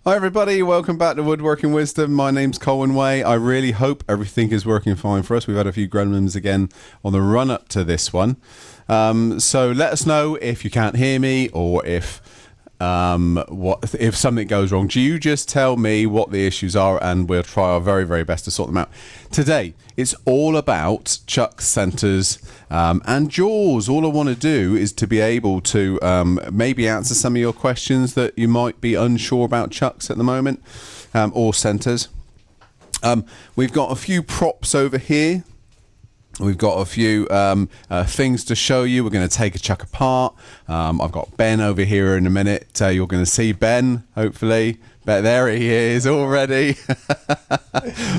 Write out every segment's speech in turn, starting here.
Hi everybody, welcome back to Woodworking Wisdom. My name's Colwin. I really hope everything is working fine for us. We've had a few gremlins again on the run up to this one. So let us know if you can't hear me or if something goes wrong. Do you just tell me what the issues are and we'll try our very, very best to sort them out. Today, it's all about chucks, centers, and jaws. All I want to do is to be able to maybe answer some of your questions that you might be unsure about chucks at the moment, or centers. We've got a few props over here. We've got a few things to show you. We're going to take a chuck apart. I've got Ben over here in a minute. You're going to see Ben, hopefully. But there he is already.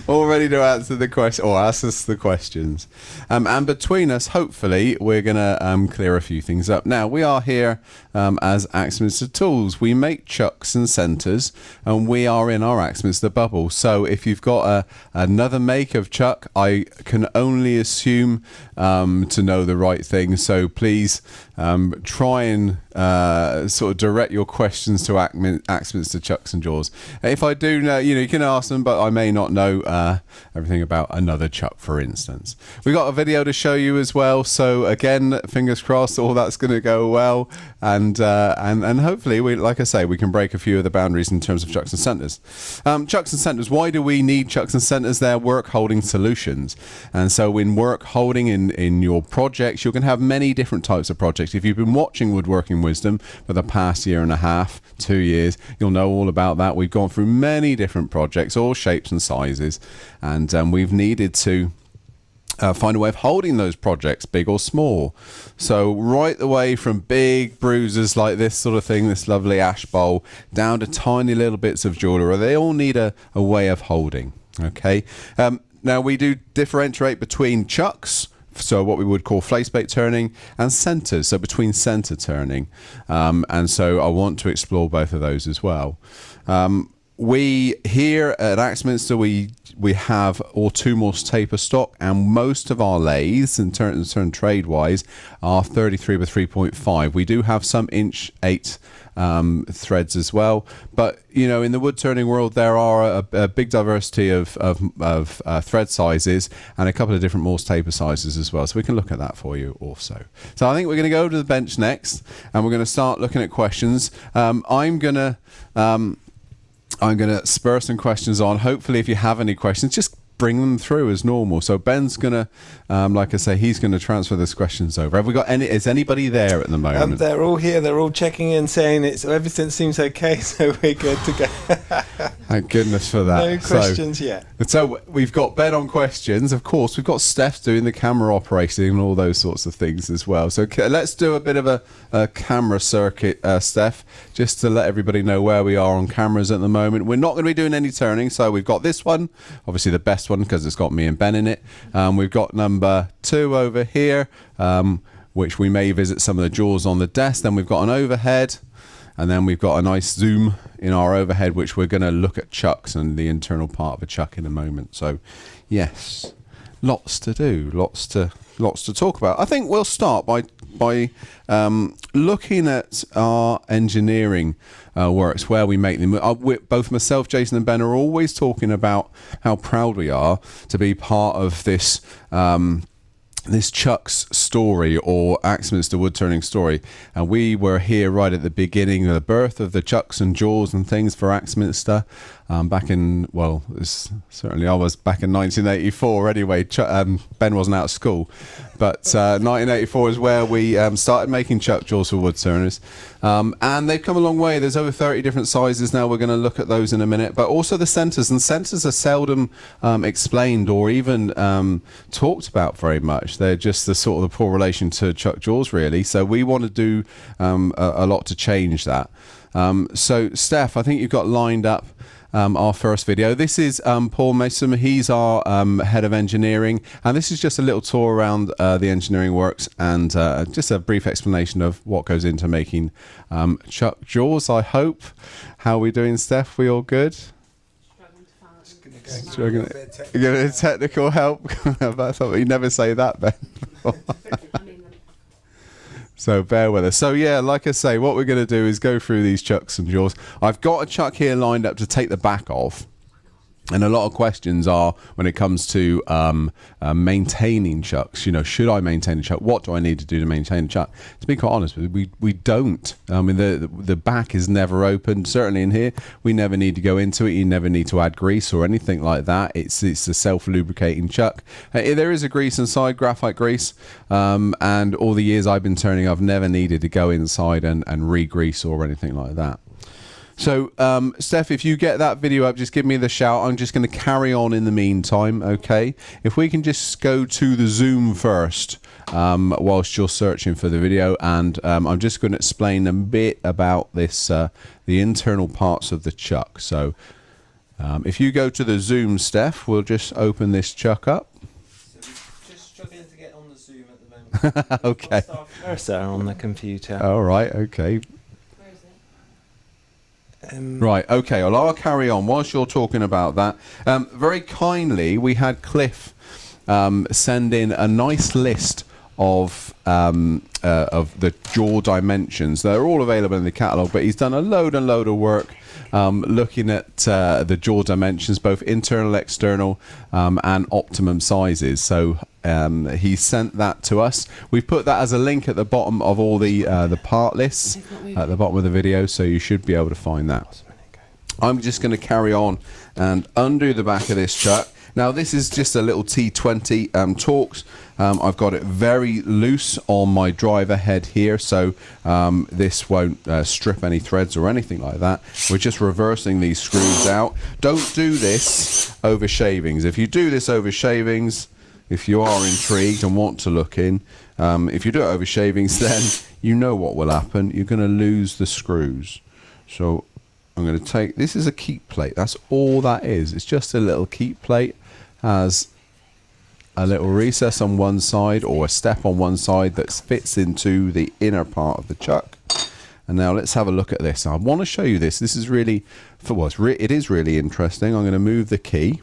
All ready to answer the question, or ask us the questions. And between us, hopefully, we're going to clear a few things up. Now, we are here as Axminster Tools. We make chucks and centers, and we are in our Axminster bubble. So if you've got another make of chuck, I can only assume to know the right thing. So please try and sort of direct your questions to Axminster Chucks and Jaws. If I do know, you can ask them, but I may not know everything about another chuck, for instance. We've got a video to show you as well. So again, fingers crossed, all that's going to go well, and hopefully, like I say, we can break a few of the boundaries in terms of chucks and centers. Chucks and centers. Why do we need chucks and centers? They're work holding solutions, and so in work holding in your projects, you're going to have many different types of projects. If you've been watching Woodworking Wisdom for the past year and a half, 2 years, you'll know all about that. We've gone through many different projects, all shapes and sizes, and we've needed to find a way of holding those projects, big or small. So right the way from big bruisers like this sort of thing, this lovely ash bowl, down to tiny little bits of jewellery, they all need a way of holding. Okay. Now we do differentiate between chucks, so what we would call face plate turning, and centers, so between center turning, and so I want to explore both of those as well. We here at Axminster, we have all 2 more taper stock, and most of our lathes in turn trade wise are 33 by 3.5. We do have some 1'8" threads as well, but in the wood turning world there are a big diversity of thread sizes and a couple of different Morse taper sizes as well, so we can look at that for you also. So I think we're going to go to the bench next, and we're going to start looking at questions. I'm going to spur some questions on. Hopefully, if you have any questions, just bring them through as normal. So Ben's gonna, like I say, he's gonna transfer those questions over. Have we got any? Is anybody there at the moment? They're all here. They're all checking in, saying everything seems okay, so we're good to go. Thank goodness for that. No questions yet. So we've got Ben on questions. Of course, we've got Steph doing the camera operating and all those sorts of things as well. So let's do a bit of a camera circuit, Steph, just to let everybody know where we are on cameras at the moment. We're not going to be doing any turning, so we've got this one, obviously the best one because it's got me and Ben in it. We've got number 2 over here, which we may visit some of the jaws on the desk. Then we've got an overhead, and then we've got a nice zoom in our overhead, which we're going to look at chucks and the internal part of a chuck in a moment. So yes, lots to do, lots to talk about. I think we'll start by looking at our engineering works, where we make them. Both myself, Jason, and Ben are always talking about how proud we are to be part of this this chucks story, or Axminster Woodturning story. And we were here right at the beginning of the birth of the chucks and jaws and things for Axminster, back in, well, certainly I was back in 1984 anyway. Ben wasn't out of school, but 1984 is where we started making chuck jaws for wood turners, and they've come a long way. There's over 30 different sizes now. We're going to look at those in a minute, but also the centers, and centers are seldom explained or even talked about very much. They're just the sort of the poor relation to chuck jaws, really. So we want to do a lot to change that. So Steph, I think you've got lined up our first video. This is Paul Mason. He's our head of engineering, and this is just a little tour around the engineering works, and just a brief explanation of what goes into making chuck jaws, I hope. How are we doing, Steph? We all good? Struggling. You get a technical help. I thought you'd never say that, Ben. So bear with us. So yeah, like I say, what we're going to do is go through these chucks and jaws. I've got a chuck here lined up to take the back off. And a lot of questions are when it comes to maintaining chucks. You know, should I maintain a chuck? What do I need to do to maintain a chuck? To be quite honest with you, we don't. I mean, the back is never opened. Certainly in here, we never need to go into it. You never need to add grease or anything like that. It's a self-lubricating chuck. There is a grease inside, graphite grease. And all the years I've been turning, I've never needed to go inside and re-grease or anything like that. So, Steph, if you get that video up, just give me the shout. I'm just going to carry on in the meantime, okay? If we can just go to the Zoom first whilst you're searching for the video, and I'm just going to explain a bit about this, the internal parts of the chuck. So, if you go to the Zoom, Steph, we'll just open this chuck up. So we're just struggling to get on the Zoom at the moment. Okay. Lost our cursor on the computer. All right, okay. Right, okay, well, I'll carry on whilst you're talking about that. Very kindly, we had Cliff send in a nice list of the jaw dimensions. They're all available in the catalogue, but he's done a load and load of work looking at the jaw dimensions, both internal, external, and optimum sizes. So he sent that to us. We've put that as a link at the bottom of all the part lists at the bottom of the video, so you should be able to find that. I'm just going to carry on and undo the back of this chuck. Now this is just a little T20 Torx. I've got it very loose on my driver head here, so this won't strip any threads or anything like that. We're just reversing these screws out. Don't do this over shavings. If you do this over shavings, if you are intrigued and want to look in, if you do it over shavings, then you know what will happen. You're going to lose the screws. So I'm going to take, this is a keep plate. That's all that is. It's just a little keep plate. Has a little recess on one side or a step on one side that fits into the inner part of the chuck. And now let's have a look at this. I want to show you this. This is really, it is really interesting. I'm going to move the key.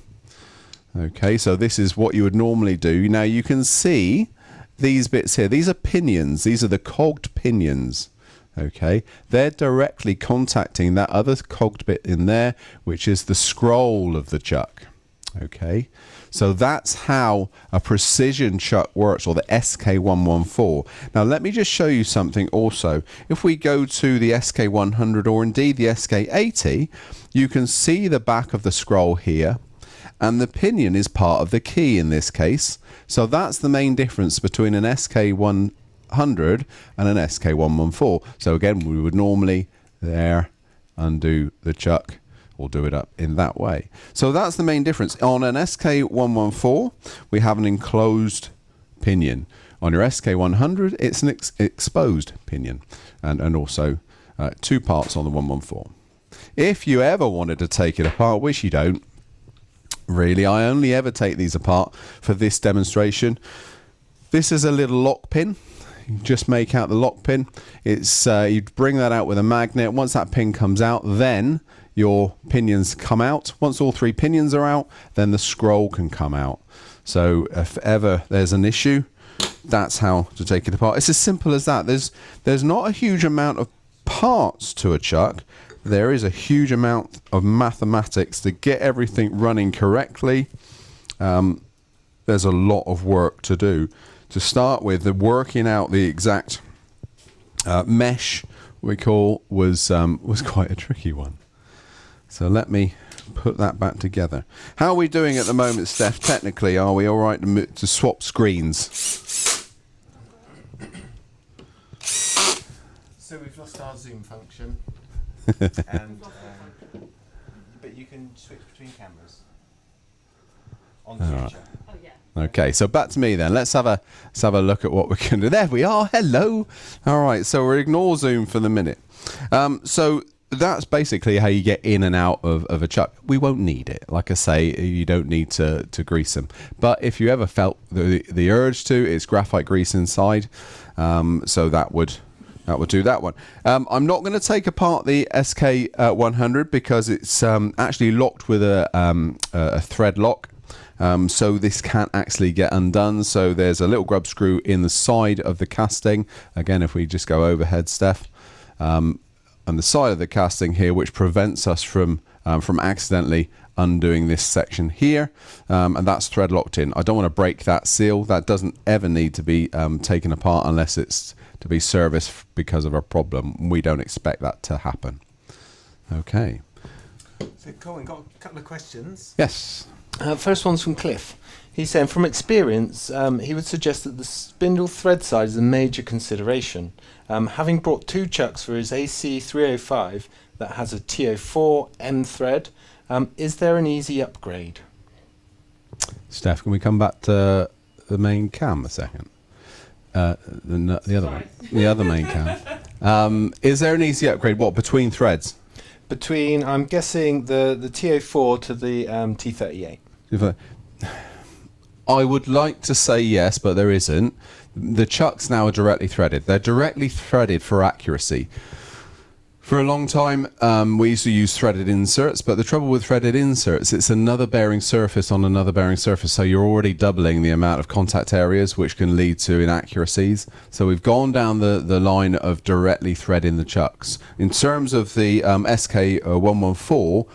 Okay, so this is what you would normally do. Now you can see these bits here. These are pinions. These are the cogged pinions. Okay, they're directly contacting that other cogged bit in there, which is the scroll of the chuck. Okay, so that's how a precision chuck works, or the SK114. Now let me just show you something also. If we go to the SK100 or indeed the SK80, you can see the back of the scroll here, and the pinion is part of the key in this case. So that's the main difference between an SK100 and an SK114. So again, we would normally there undo the chuck or do it up in that way. So that's the main difference. On an SK114, we have an enclosed pinion. On your SK100, it's an exposed pinion, and also two parts on the 114. If you ever wanted to take it apart, which you don't, really, I only ever take these apart for this demonstration. This is a little lock pin. You just make out the lock pin. It's you bring that out with a magnet. Once that pin comes out, then your pinions come out. Once all three pinions are out, then the scroll can come out. So if ever there's an issue, that's how to take it apart. It's as simple as that. There's not a huge amount of parts to a chuck. There is a huge amount of mathematics to get everything running correctly. There's a lot of work to do. To start with, the working out the exact mesh we call was quite a tricky one. So let me put that back together. How are we doing at the moment, Steph? Technically, are we all right to swap screens? So we've lost our Zoom function, and but you can switch between cameras on the future. Oh yeah. Okay, so back to me then. Let's have a look at what we can do. There we are. Hello. All right, so we'll ignore Zoom for the minute. So that's basically how you get in and out of a chuck. We won't need it. Like I say, you don't need to grease them. But if you ever felt the urge to, it's graphite grease inside. So that would do that one. I'm not going to take apart the SK100 because it's actually locked with a thread lock. so this can't actually get undone. So there's a little grub screw in the side of the casting. Again, if we just go overhead, Steph, on the side of the casting here, which prevents us from accidentally undoing this section here, and that's thread locked in. I don't want to break that seal. That doesn't ever need to be taken apart unless it's to be serviced because of a problem. We don't expect that to happen. Okay. So Colwin, got a couple of questions. Yes. First one's from Cliff. He's saying, from experience, he would suggest that the spindle thread size is a major consideration. Having brought 2 chucks for his AC 305 that has a TO4 M thread, is there an easy upgrade? Steph, can we come back to the main cam a second? The other one, the other main cam. Is there an easy upgrade? What, between threads? Between, I'm guessing, the TO4 to the T38. I would like to say yes, but there isn't. The chucks now are directly threaded. They're directly threaded for accuracy. For a long time, we used to use threaded inserts, but the trouble with threaded inserts, it's another bearing surface on another bearing surface, so you're already doubling the amount of contact areas, which can lead to inaccuracies. So we've gone down the line of directly threading the chucks. In terms of the SK114,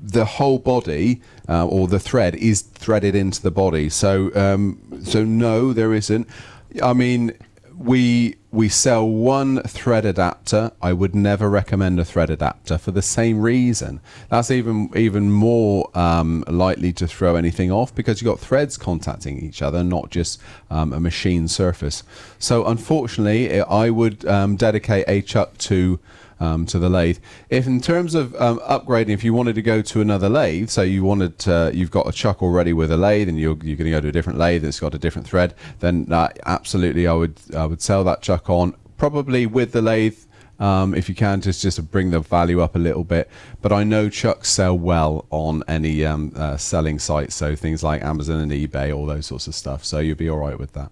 the whole body or the thread is threaded into the body. So no, there isn't. I mean, we sell one thread adapter. I would never recommend a thread adapter for the same reason. That's even more likely to throw anything off, because you've got threads contacting each other, not just a machine surface. So unfortunately, I would dedicate a chuck to the lathe. If in terms of upgrading, if you wanted to go to another lathe, so you wanted you've got a chuck already with a lathe and you're going to go to a different lathe that's got a different thread, then absolutely I would sell that chuck on, probably with the lathe, if you can, just to bring the value up a little bit. But I know chucks sell well on any selling sites, so things like Amazon and eBay, all those sorts of stuff, so you'll be all right with that.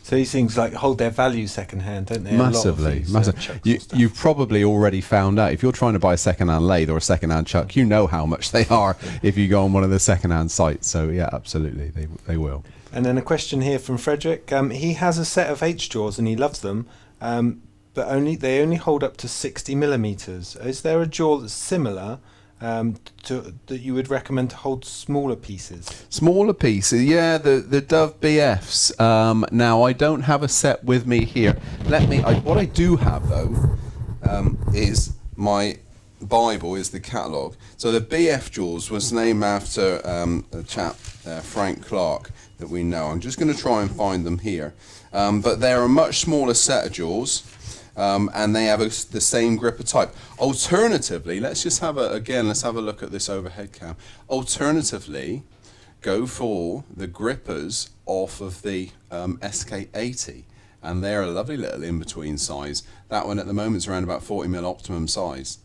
So these things like hold their value second hand, don't they? Massively, massively. You've probably already found out, if you're trying to buy a second-hand lathe or a second-hand chuck, you know how much they are if you go on one of the second-hand sites. So yeah, absolutely, they will. And then a question here from Frederick. He has a set of H jaws and he loves them, but they only hold up to 60 millimeters. Is there a jaw that's similar that you would recommend to hold smaller pieces? Smaller pieces, yeah, the Dove BFs. Now I don't have a set with me here. What I do have though is my Bible, is the catalogue. So the BF jaws was named after a chap, Frank Clark, that we know. I'm just going to try and find them here, but they're a much smaller set of jaws. And they have the same gripper type. Alternatively, let's have a look at this overhead cam. Alternatively, go for the grippers off of the SK80, and they're a lovely little in-between size. That one at the moment is around about 40mm optimum size.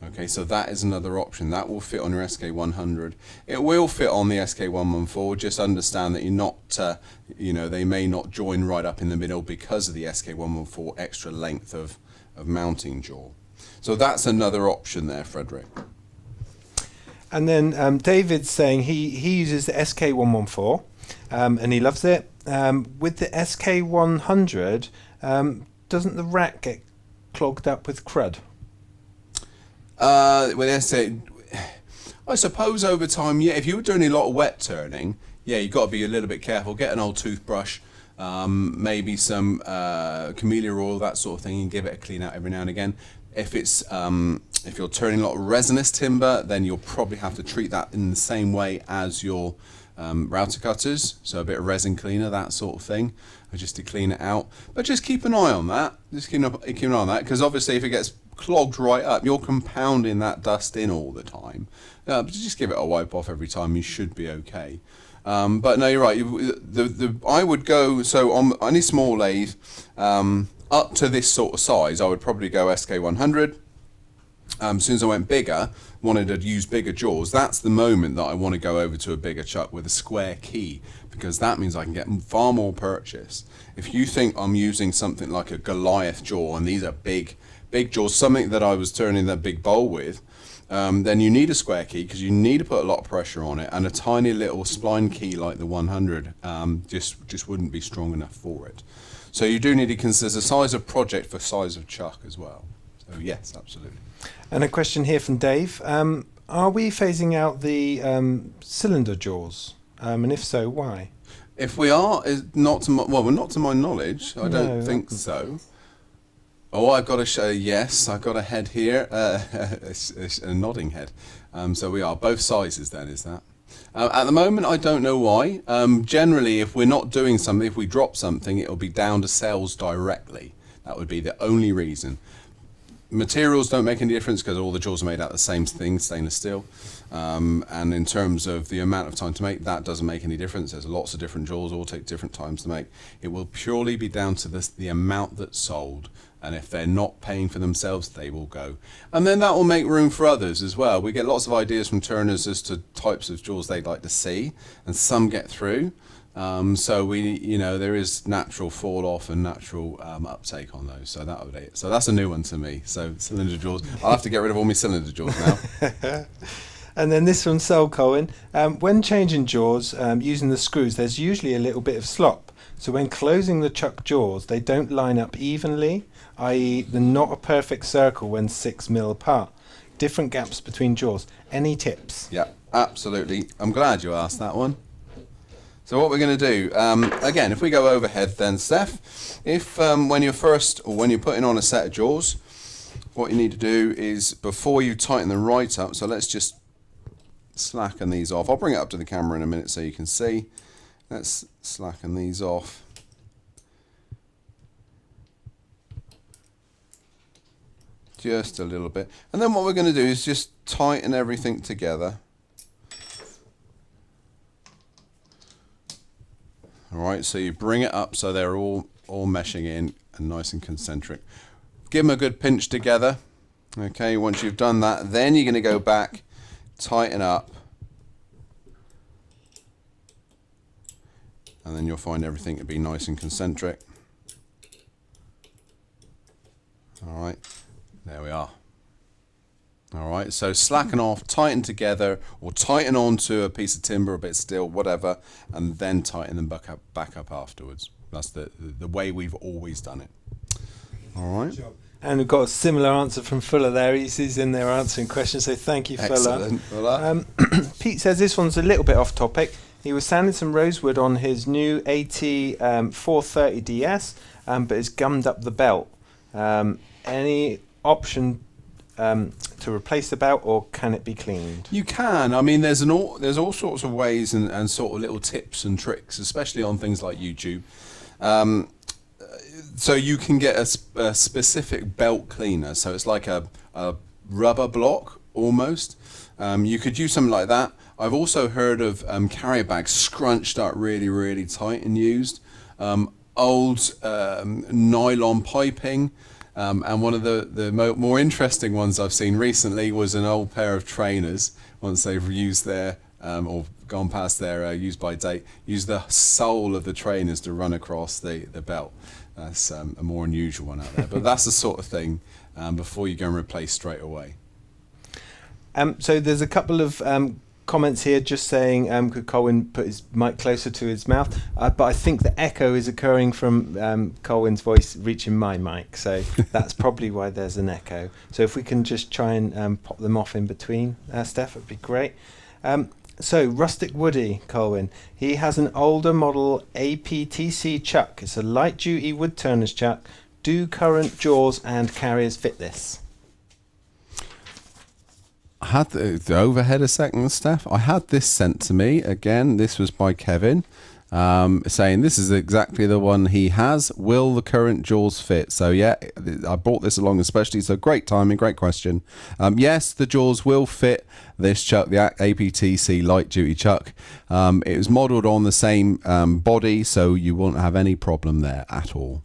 Okay, so that is another option. That will fit on your SK100. It will fit on the SK114. Just understand that you're not, they may not join right up in the middle because of the SK114 extra length of mounting jaw. So that's another option there, Frederick. And then David's saying he uses the SK114 and he loves it. With the SK100, doesn't the rack get clogged up with crud? I suppose over time, yeah. If you were doing a lot of wet turning, yeah, you've got to be a little bit careful. Get an old toothbrush, maybe some camellia oil, that sort of thing, and give it a clean out every now and again. If you're turning a lot of resinous timber, then you'll probably have to treat that in the same way as your router cutters, so a bit of resin cleaner, that sort of thing, just to clean it out. But just keep an eye on that. Just keep an eye on that, because obviously if it gets clogged right up, you're compounding that dust in all the time. But just give it a wipe off every time. You should be okay. But no, you're right. I would go, so on any small lathe up to this sort of size, I would probably go SK100. As soon as I went bigger, wanted to use bigger jaws, that's the moment that I want to go over to a bigger chuck with a square key, because that means I can get far more purchase. If you think I'm using something like a Goliath jaw, and these are big jaws, something that I was turning that big bowl with, then you need a square key because you need to put a lot of pressure on it, and a tiny little spline key like the 100 just wouldn't be strong enough for it. So you do need to consider the size of project for size of chuck as well. So yes, absolutely. And a question here from Dave. Are we phasing out the cylinder jaws? And if so, why? If we are, not to my knowledge, I don't think so. Oh, I've got to show, yes, I've got a head here, a nodding head. So we are, both sizes then, is that? At the moment, I don't know why. Generally, if we're not doing something, if we drop something, it'll be down to sales directly. That would be the only reason. Materials don't make any difference because all the jaws are made out of the same thing, stainless steel. And in terms of the amount of time to make, that doesn't make any difference. There's lots of different jaws, all take different times to make. It will purely be down to the amount that's sold. And if they're not paying for themselves, they will go. And then that will make room for others as well. We get lots of ideas from turners as to types of jaws they'd like to see, and some get through. So there is natural fall off and natural uptake on those. So so that's a new one to me. So cylinder jaws. I'll have to get rid of all my cylinder jaws now. And then this one, Sol Colwin. When changing jaws using the screws, there's usually a little bit of slop. So when closing the chuck jaws, they don't line up evenly, i.e. they're not a perfect circle when 6 mil apart. Different gaps between jaws. Any tips? Yeah, absolutely. I'm glad you asked that one. So what we're going to do, again, if we go overhead then, Steph, if when you're putting on a set of jaws, what you need to do is before you tighten them right up, so let's just slacken these off. I'll bring it up to the camera in a minute so you can see. Let's slacken these off. Just a little bit. And then what we're going to do is just tighten everything together. Alright, so you bring it up so they're all meshing in and nice and concentric. Give them a good pinch together. Okay, once you've done that, then you're going to go back, tighten up, and then you'll find everything to be nice and concentric. Alright, there we are. Alright, so slacken off, tighten together, or tighten onto a piece of timber, a bit of steel, whatever, and then tighten them back up afterwards. That's the way we've always done it. Alright. And we've got a similar answer from Fuller there. He's in there answering questions, so thank you, Excellent, Fuller. Pete says this one's a little bit off topic. He was sanding some rosewood on his new AT 430DS, but has gummed up the belt. Any option to replace the belt, or can it be cleaned? You can. I mean, there's all sorts of ways and sort of little tips and tricks, especially on things like YouTube. So you can get a specific belt cleaner. So it's like a rubber block almost. You could use something like that. I've also heard of carrier bags scrunched up really, really tight and used. Old nylon piping. And one of the more interesting ones I've seen recently was an old pair of trainers. Once they've used their, or gone past their use by date, use the sole of the trainers to run across the belt. That's a more unusual one out there. But that's the sort of thing before you go and replace straight away. So there's a couple of comments here just saying could Colwin put his mic closer to his mouth, but I think the echo is occurring from Colwin's voice reaching my mic, so that's probably why there's an echo. So if we can just try and pop them off in between, Steph, it'd be great. So Rustic Woody, Colwin, he has an older model APTC chuck. It's a light duty wood turner's chuck. Do current jaws and carriers fit this? I had the overhead a second, Steph. I had this sent to me again. This was by Kevin, saying this is exactly the one he has. Will the current jaws fit? So yeah, I brought this along especially. So great timing, great question. Yes, the jaws will fit this chuck, the APTC light duty chuck. It was modelled on the same body, so you won't have any problem there at all.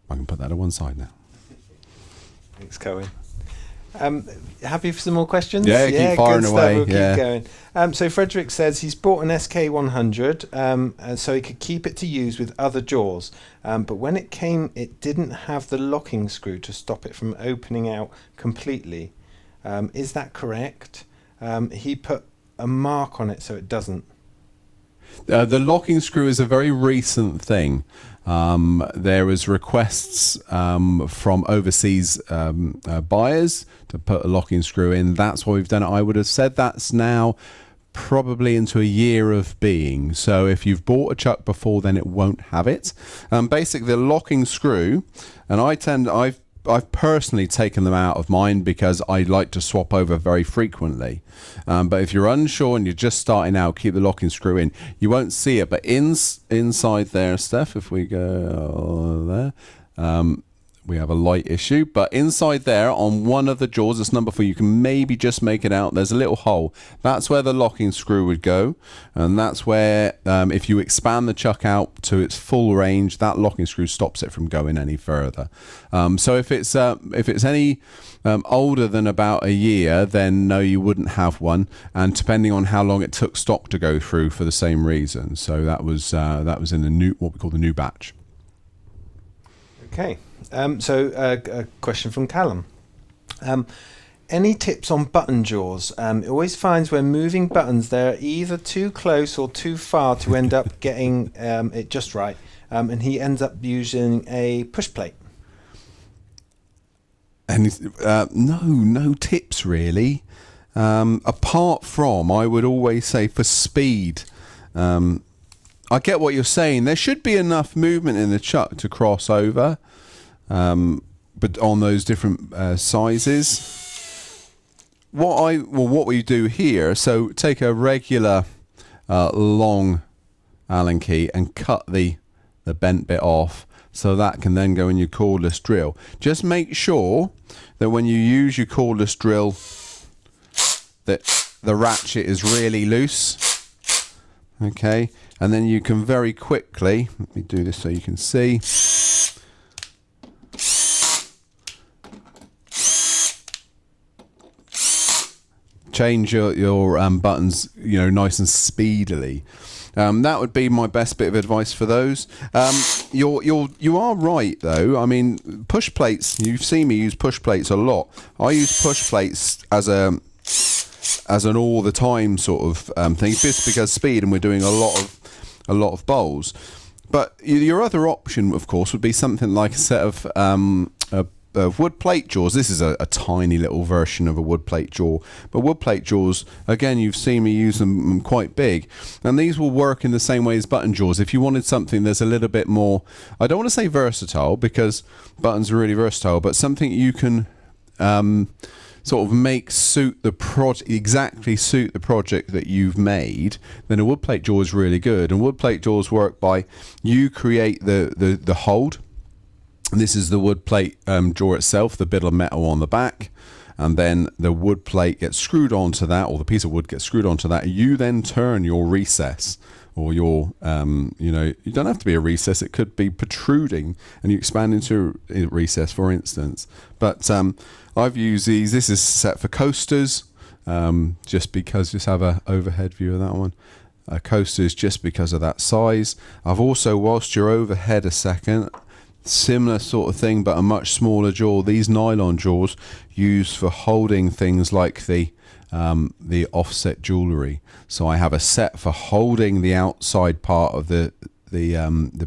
I can put that to one side now. Thanks, Colwin. Happy for some more questions? Yeah, keep firing away. We'll keep going. So Frederick says he's bought an SK100 so he could keep it to use with other jaws, but when it came it didn't have the locking screw to stop it from opening out completely. Is that correct? He put a mark on it so it doesn't. The locking screw is a very recent thing. There was requests from overseas buyers to put a locking screw in. That's why we've done it. I would have said that's now probably into a year of being. So if you've bought a chuck before, then it won't have it. Basically, the locking screw, and I've personally taken them out of mine because I like to swap over very frequently. But if you're unsure and you're just starting out, keep the locking screw in. You won't see it, but inside there, Steph, if we go there, we have a light issue. But inside there, on one of the jaws, it's number 4, you can maybe just make it out. There's a little hole. That's where the locking screw would go. And that's where, if you expand the chuck out to its full range, that locking screw stops it from going any further. So if it's any older than about a year, then no, you wouldn't have one. And depending on how long it took stock to go through for the same reason. So that was in the new, what we call the new batch. Okay. So a question from Callum. Any tips on button jaws? It always finds when moving buttons they're either too close or too far to end up getting it just right, and he ends up using a push plate. And no tips really, apart from, I would always say, for speed. I get what you're saying. There should be enough movement in the chuck to cross over, but on those different sizes. What we do here, so take a regular long Allen key and cut the bent bit off, so that can then go in your cordless drill. Just make sure that when you use your cordless drill that the ratchet is really loose. Okay, and then you can very quickly, let me do this so you can see, change your buttons, nice and speedily. That would be my best bit of advice for those. You are right though. I mean, push plates. You've seen me use push plates a lot. I use push plates as an all the time sort of thing, just because speed, and we're doing a lot of bowls. But your other option, of course, would be something like a set of wood plate jaws. This is a tiny little version of a wood plate jaw, but wood plate jaws, again, you've seen me use them quite big, and these will work in the same way as button jaws. If you wanted something that's a little bit more, I don't want to say versatile, because buttons are really versatile, but something you can sort of make exactly suit the project that you've made, then a wood plate jaw is really good. And wood plate jaws work by, you create the hold. This is the wood plate jaw itself, the bit of metal on the back, and then the wood plate gets screwed onto that, or the piece of wood gets screwed onto that. You then turn your recess, or your, you don't have to be a recess, it could be protruding, and you expand into a recess, for instance. But I've used these. This is set for coasters, just have an overhead view of that one. Coasters, just because of that size. I've also, whilst you're overhead a second, similar sort of thing, but a much smaller jaw. These nylon jaws used for holding things like the offset jewellery. So I have a set for holding the outside part of the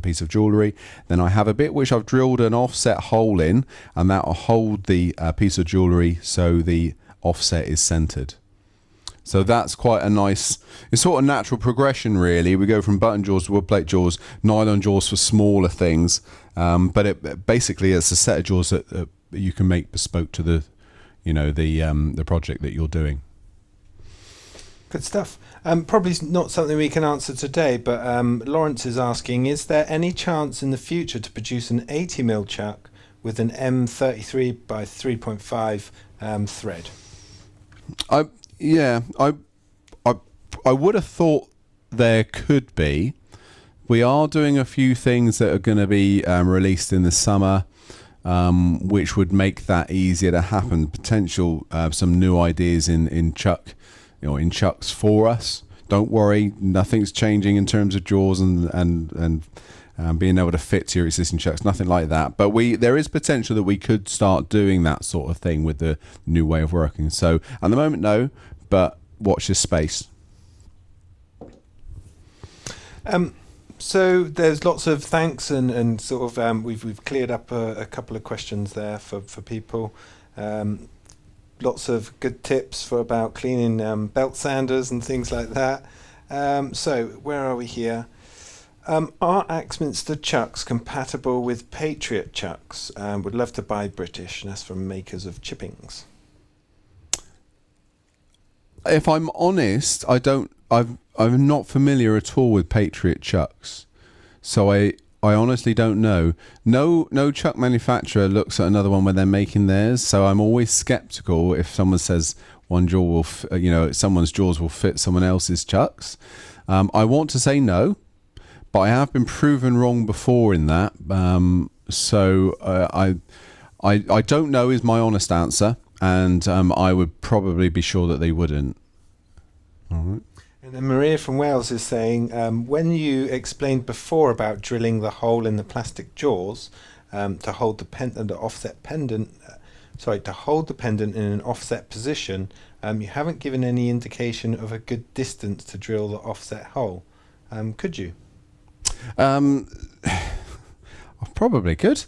piece of jewellery. Then I have a bit which I've drilled an offset hole in, and that will hold the piece of jewellery so the offset is centred. So that's quite a nice, it's sort of natural progression really. We go from button jaws to wood plate jaws, nylon jaws for smaller things, but it basically it's a set of jaws that you can make bespoke to the project that you're doing. Good stuff. Probably not something we can answer today, but Lawrence is asking, is there any chance in the future to produce an 80mm chuck with an M33 by 3.5 thread? I would have thought there could be. We are doing a few things that are going to be released in the summer, which would make that easier to happen. Potential some new ideas in chucks for us. Don't worry, nothing's changing in terms of jaws and being able to fit to your existing chucks, nothing like that. But there is potential that we could start doing that sort of thing with the new way of working. So at the moment, no, but watch this space. So there's lots of thanks and sort of we've cleared up a couple of questions there for people. Lots of good tips about cleaning belt sanders and things like that. So where are we here? Are Axminster chucks compatible with Patriot chucks? Would love to buy British, and that's from makers of chippings. If I'm honest, I'm not familiar at all with Patriot chucks, so I honestly don't know. No chuck manufacturer looks at another one when they're making theirs, so I'm always skeptical if someone says one jaw will, someone's jaws will fit someone else's chucks. I want to say no, but I have been proven wrong before in that. So I don't know is my honest answer, and I would probably be sure that they wouldn't. All right. And then Maria from Wales is saying, when you explained before about drilling the hole in the plastic jaws to hold the offset pendant, to hold the pendant in an offset position, you haven't given any indication of a good distance to drill the offset hole. Could you? I probably could.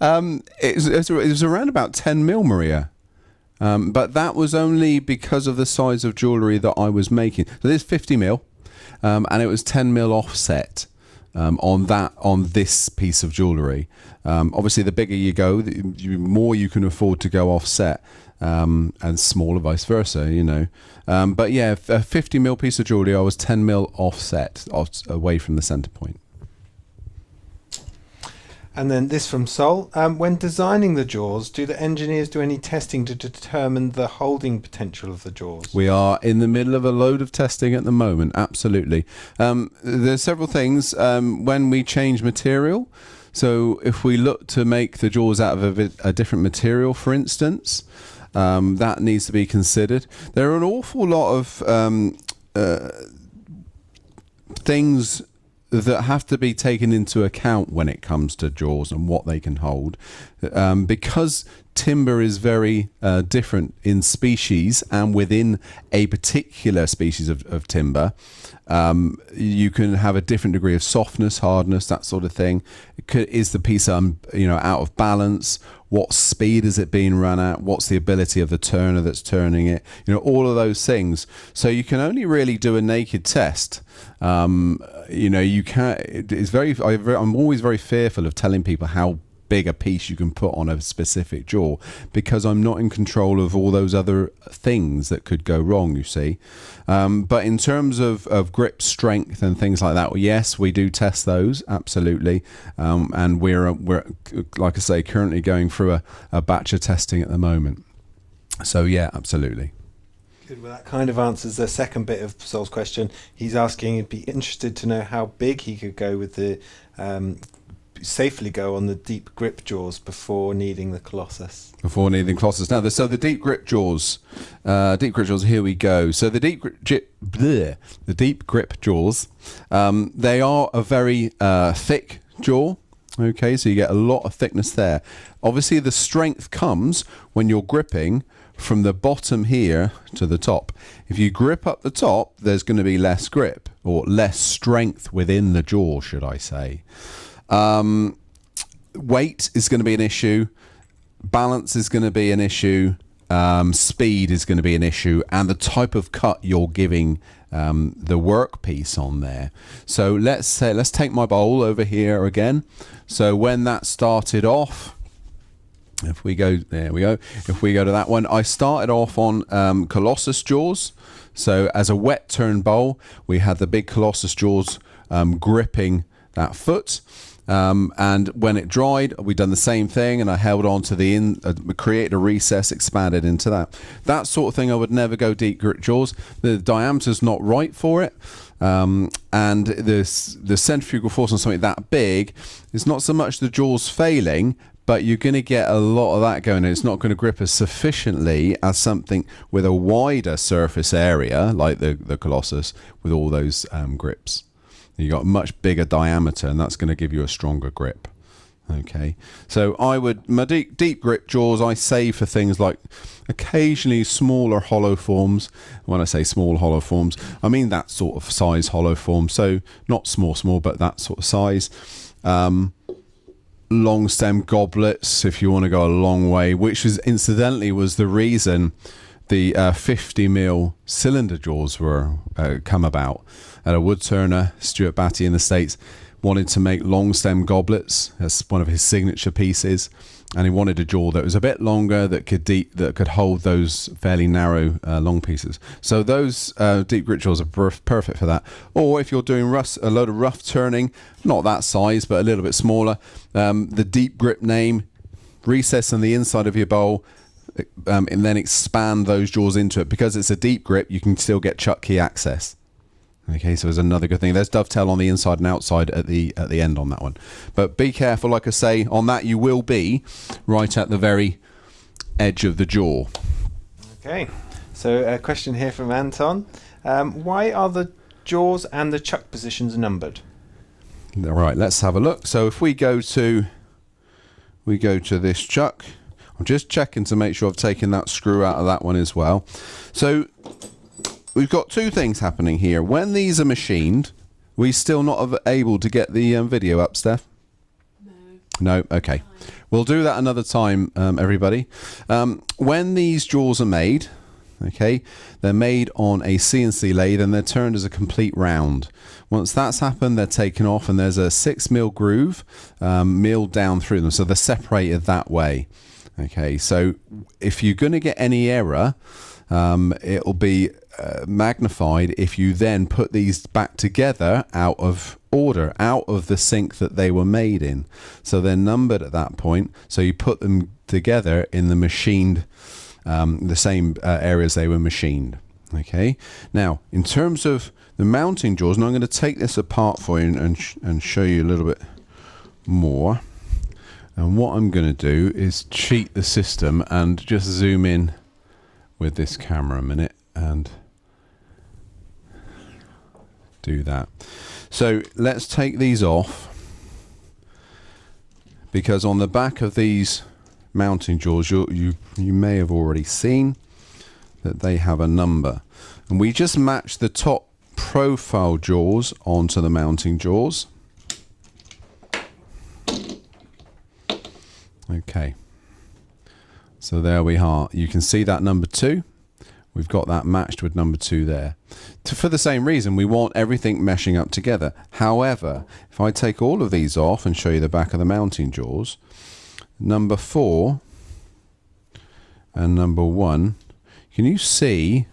It was around about 10 mil, Maria. But that was only because of the size of jewellery that I was making. So this is 50 mil, and it was 10 mil offset on this piece of jewellery. Obviously, the bigger you go, the more you can afford to go offset, and smaller vice versa, But yeah, a 50 mil piece of jewellery, I was 10 mil offset away from the centre point. And then this from Sol. When designing the jaws, do the engineers do any testing to determine the holding potential of the jaws? We are in the middle of a load of testing at the moment, absolutely. There's several things when we change material. So if we look to make the jaws out of a different material, for instance, that needs to be considered. There are an awful lot of things that have to be taken into account when it comes to jaws and what they can hold, because timber is very different in species and within a particular species of timber. You can have a different degree of softness, hardness, that sort of thing. Is the piece out of balance? What speed is it being run at? What's the ability of the turner that's turning it? All of those things. So you can only really do a naked test. You can't. I'm always very fearful of telling people how big a piece you can put on a specific jaw, because I'm not in control of all those other things that could go wrong, you see. But in terms of grip strength and things like that, well, yes, we do test those, absolutely. And we're like I say, currently going through a batch of testing at the moment. So yeah, absolutely. Good. Well, that kind of answers the second bit of Sol's question. He's asking, he'd be interested to know how big he could go with the safely go on the deep grip jaws before needing the Colossus. Now, so the deep grip jaws, here we go. So the deep grip jaws, they are a very thick jaw. Okay, so you get a lot of thickness there. Obviously, the strength comes when you're gripping from the bottom here to the top. If you grip up the top, there's going to be less grip, or less strength within the jaw, should I say. Weight is going to be an issue. Balance is going to be an issue. Speed is going to be an issue, and the type of cut you're giving the workpiece on there. So let's take my bowl over here again. So when that started off, if we go to that one, I started off on Colossus jaws. So as a wet turn bowl, we had the big Colossus jaws gripping that foot. And when it dried, we done the same thing, and I held on to created a recess, expanded into that. That sort of thing, I would never go deep grip jaws. The diameter's not right for it. And the centrifugal force on something that big is not so much the jaws failing, but you're going to get a lot of that going, and it's not going to grip as sufficiently as something with a wider surface area, like the Colossus, with all those grips. You got a much bigger diameter, and that's going to give you a stronger grip. Okay, so my deep grip jaws I save for things like occasionally smaller hollow forms. When I say small hollow forms, I mean that sort of size hollow form. So not small, but that sort of size. Long stem goblets, if you want to go a long way, which was incidentally was the reason the 50mm cylinder jaws were come about. At a wood turner, Stuart Batty in the States, wanted to make long stem goblets as one of his signature pieces, and he wanted a jaw that was a bit longer that could hold those fairly narrow long pieces. So those deep grip jaws are perfect for that. Or if you're doing a load of rough turning, not that size but a little bit smaller, the deep grip name, recess on the inside of your bowl, and then expand those jaws into it. Because it's a deep grip, you can still get chuck key access. Okay, so there's another good thing. There's dovetail on the inside and outside at the end on that one. But be careful, like I say, on that you will be right at the very edge of the jaw. Okay, so a question here from Anton. Why are the jaws and the chuck positions numbered? All right, let's have a look. So if we go to this chuck, I'm just checking to make sure I've taken that screw out of that one as well. So we've got two things happening here. When these are machined, we still not able to get the video up, Steph? No? Okay. We'll do that another time, everybody. When these jaws are made, okay, they're made on a CNC lathe and they're turned as a complete round. Once that's happened, they're taken off and there's a 6mm groove milled down through them. So they're separated that way. Okay, so if you're going to get any error, it'll be magnified if you then put these back together out of order, out of the sync that they were made in. So they're numbered at that point. So you put them together in the machined, the same areas they were machined. Okay. Now, in terms of the mounting jaws, and I'm going to take this apart for you and show you a little bit more. And what I'm going to do is cheat the system and just zoom in with this camera a minute and do that. So let's take these off, because on the back of these mounting jaws you may have already seen that they have a number, and we just match the top profile jaws onto the mounting jaws. Okay, so there we are. You can see that number 2. We've got that matched with number 2 there. For the same reason, we want everything meshing up together. However, if I take all of these off and show you the back of the mounting jaws, number 4 and number 1, can you see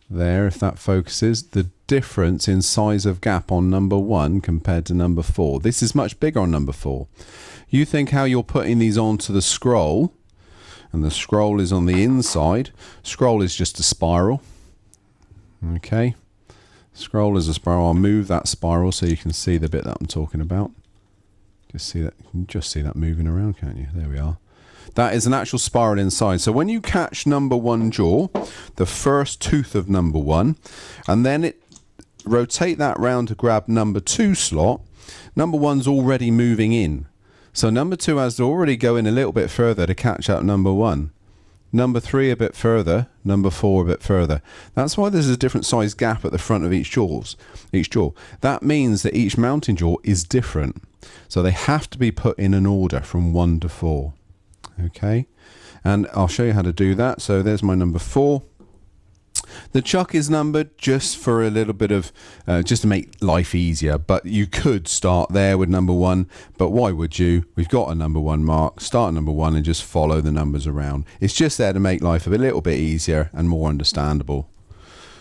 there, if that focuses, the difference in size of gap on number 1 compared to number 4? This is much bigger on number 4. You think how you're putting these onto the scroll, and the scroll is on the inside. Scroll is just a spiral. Okay, scroll is a spiral. I'll move that spiral so you can see the bit that I'm talking about. Just see that, you can just see that moving around, can't you? There we are. That is an actual spiral inside. So when you catch number 1 jaw, the first tooth of number 1, and then rotate that round to grab number 2 slot, number 1's already moving in. So number 2 has to already go in a little bit further to catch up number 1. Number 3 a bit further, number 4 a bit further. That's why there's a different size gap at the front of each jaw. That means that each mounting jaw is different. So they have to be put in an order from 1 to 4. Okay, and I'll show you how to do that. So there's my number 4. The chuck is numbered just for a little bit of, just to make life easier, but you could start there with number 1, but why would you? We've got a number 1 mark, start at number 1 and just follow the numbers around. It's just there to make life a little bit easier and more understandable.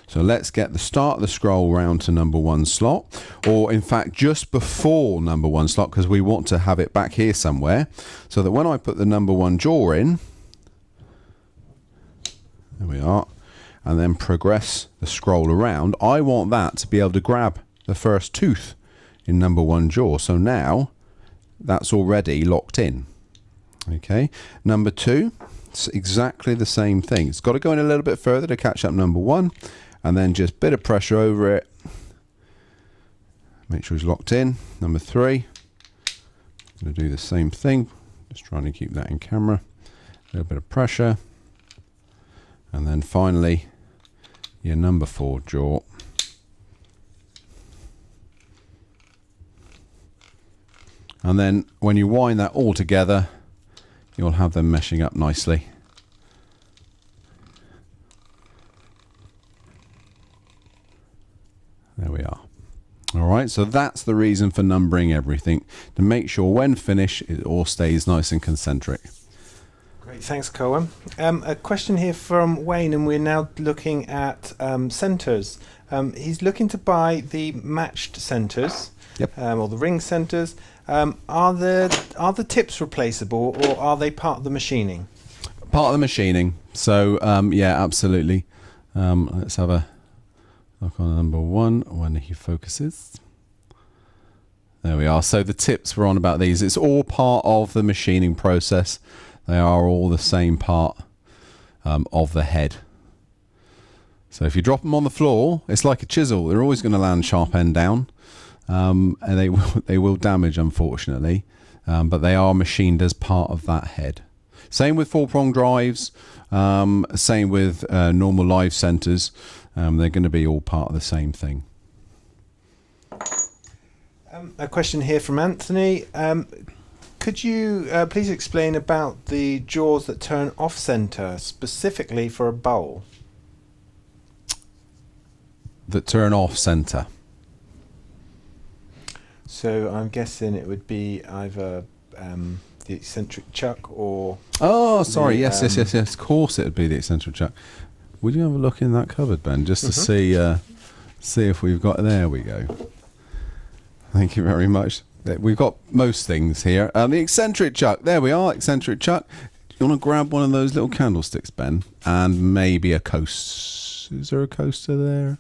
So let's get the start of the scroll round to number 1 slot, or in fact just before number 1 slot, because we want to have it back here somewhere, so that when I put the number 1 jaw in, there we are, and then progress the scroll around, I want that to be able to grab the first tooth in number 1 jaw. So now that's already locked in. Okay, number 2, it's exactly the same thing. It's got to go in a little bit further to catch up number 1, and then just a bit of pressure over it, Make sure it's locked in. Number 3. I'm going to do the same thing. Just trying to keep that in camera. A little bit of pressure. And then finally, your number 4 jaw. And then when you wind that all together, you'll have them meshing up nicely. There we are. All right, so that's the reason for numbering everything, to make sure when finished it all stays nice and concentric. Great, thanks, Colwin. A question here from Wayne, and we're now looking at centres. He's looking to buy the matched centres, Yep. or the ring centres. Are the tips replaceable, or are they part of the machining? Part of the machining. So yeah, absolutely. Let's have a look on number 1 when he focuses. There we are. So the tips were on about these. It's all part of the machining process. They are all the same part of the head. So if you drop them on the floor, it's like a chisel. They're always going to land sharp end down, and they will damage, unfortunately. But they are machined as part of that head. Same with 4-prong drives. Same with normal live centers. They're going to be all part of the same thing. A question here from Anthony. Could you please explain about the jaws that turn off centre, specifically for a bowl? That turn off center. So I'm guessing it would be either the Eccentric Chuck or... Oh, sorry. The, Yes. Of course it would be the Eccentric Chuck. Would you have a look in that cupboard, Ben, just to see if we've got... There we go. Thank you very much. We've got most things here. The Eccentric Chuck. There we are, Eccentric Chuck. You want to grab one of those little candlesticks, Ben? And maybe a coaster. Is there a coaster there?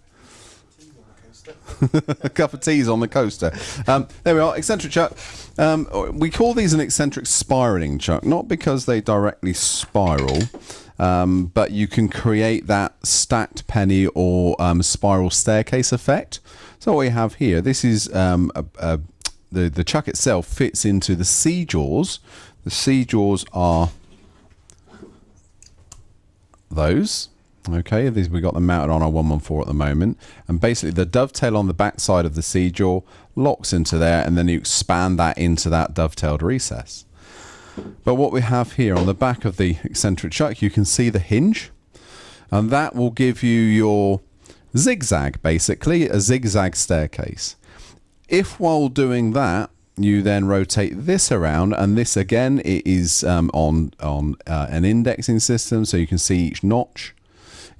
A cup of tea's on the coaster. There we are, Eccentric Chuck. We call these an eccentric spiraling chuck, not because they directly spiral, but you can create that stacked penny or spiral staircase effect. So what we have here, this is the chuck itself fits into the C jaws. The C jaws are those. Okay, these we got them mounted on our 114 at the moment, and basically the dovetail on the back side of the C jaw locks into there, and then you expand that into that dovetailed recess. But what we have here on the back of the Eccentric Chuck, you can see the hinge, and that will give you your zigzag, basically a zigzag staircase. If while doing that you then rotate this around, and this again it is on an indexing system, so you can see each notch.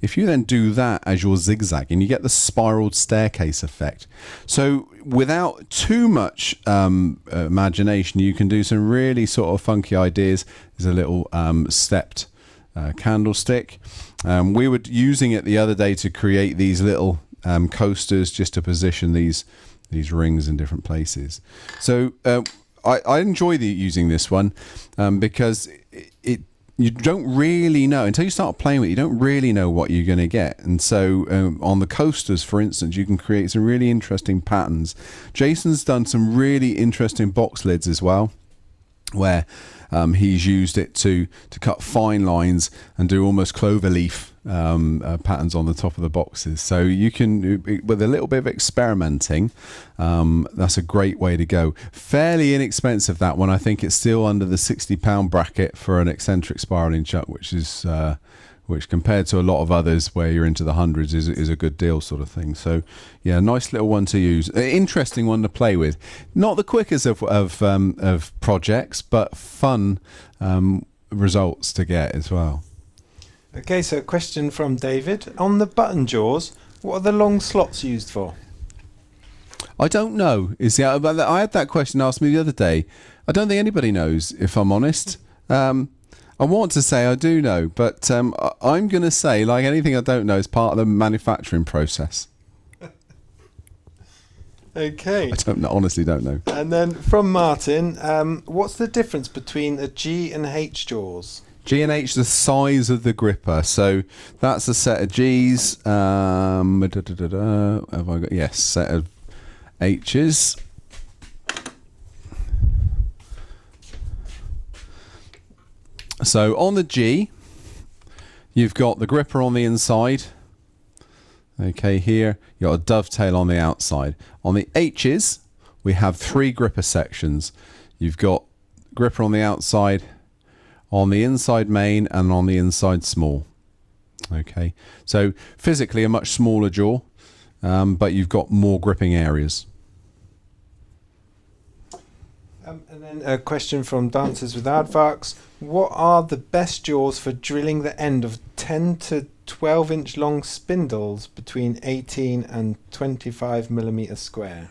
If you then do that as your zigzag, and you get the spiraled staircase effect. So without too much imagination, you can do some really sort of funky ideas. There's a little stepped candlestick. We were using it the other day to create these little coasters, just to position these rings in different places. So I enjoy using this one because you don't really know until you start playing with it. You don't really know what you're going to get, and so on the coasters, for instance, you can create some really interesting patterns. Jason's done some really interesting box lids as well, where he's used it to cut fine lines and do almost cloverleaf patterns on the top of the boxes. So you can, with a little bit of experimenting, that's a great way to go. Fairly inexpensive, that one. I think it's still under the £60 bracket for an eccentric spiraling chuck, which compared to a lot of others where you're into the hundreds is a good deal, sort of thing. So yeah, nice little one to use, interesting one to play with. Not the quickest of projects, but fun results to get as well. Okay, so a question from David. On the button jaws, what are the long slots used for? I don't know. I had that question asked me the other day. I don't think anybody knows, if I'm honest. I want to say I do know, but I'm going to say, like anything I don't know, is part of the manufacturing process. Okay. I don't know, honestly don't know. And then from Martin, what's the difference between a G and H jaws? G and H, the size of the gripper. So that's a set of Gs. Have I got? Yes, set of H's. So on the G, you've got the gripper on the inside. Okay, here you've got a dovetail on the outside. On the H's, we have 3 gripper sections. You've got gripper on the outside, on the inside main, and on the inside small. Okay, so physically a much smaller jaw, but you've got more gripping areas. And then a question from Dancers with Aardvarks. What are the best jaws for drilling the end of 10 to 12 inch long spindles between 18 and 25 millimeter square?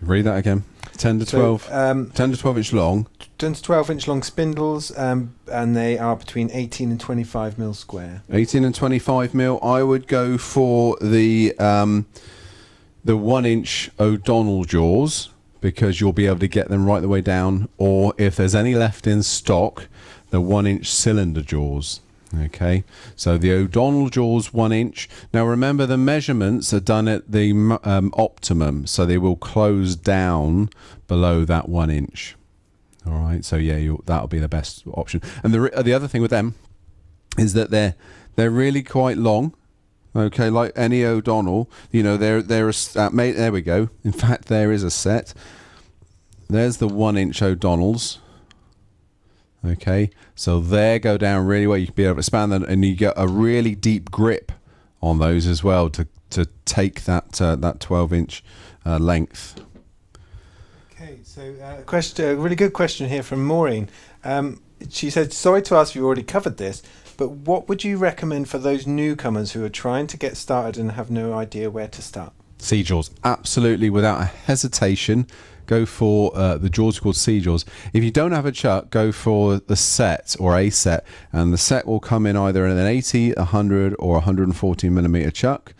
Read that again. 10 to 12. 10 to 12 inch long. 10 to 12 inch long spindles, and they are between 18 and 25 mil square. 18 and 25 mil. I would go for the 1 inch O'Donnell jaws, because you'll be able to get them right the way down, or if there's any left in stock, the 1 inch cylinder jaws. Okay, so the O'Donnell jaws 1 inch. Now remember, the measurements are done at the optimum, so they will close down below that 1 inch. All right, so yeah, that'll be the best option. And the other thing with them is that they're really quite long. Okay, like any O'Donnell, you know, there we go. In fact, there is a set. There's the 1 inch O'Donnells. Okay, so they go down really well. You can be able to expand them, and you get a really deep grip on those as well to take that 12 inch length. Okay, so a really good question here from Maureen. She said, sorry to ask if you already covered this, but what would you recommend for those newcomers who are trying to get started and have no idea where to start? C-jaws, absolutely, without a hesitation. Go for the jaws called C-jaws. If you don't have a chuck, go for the set or a set, and the set will come in either in an 80, 100 or 114 millimeter chuck.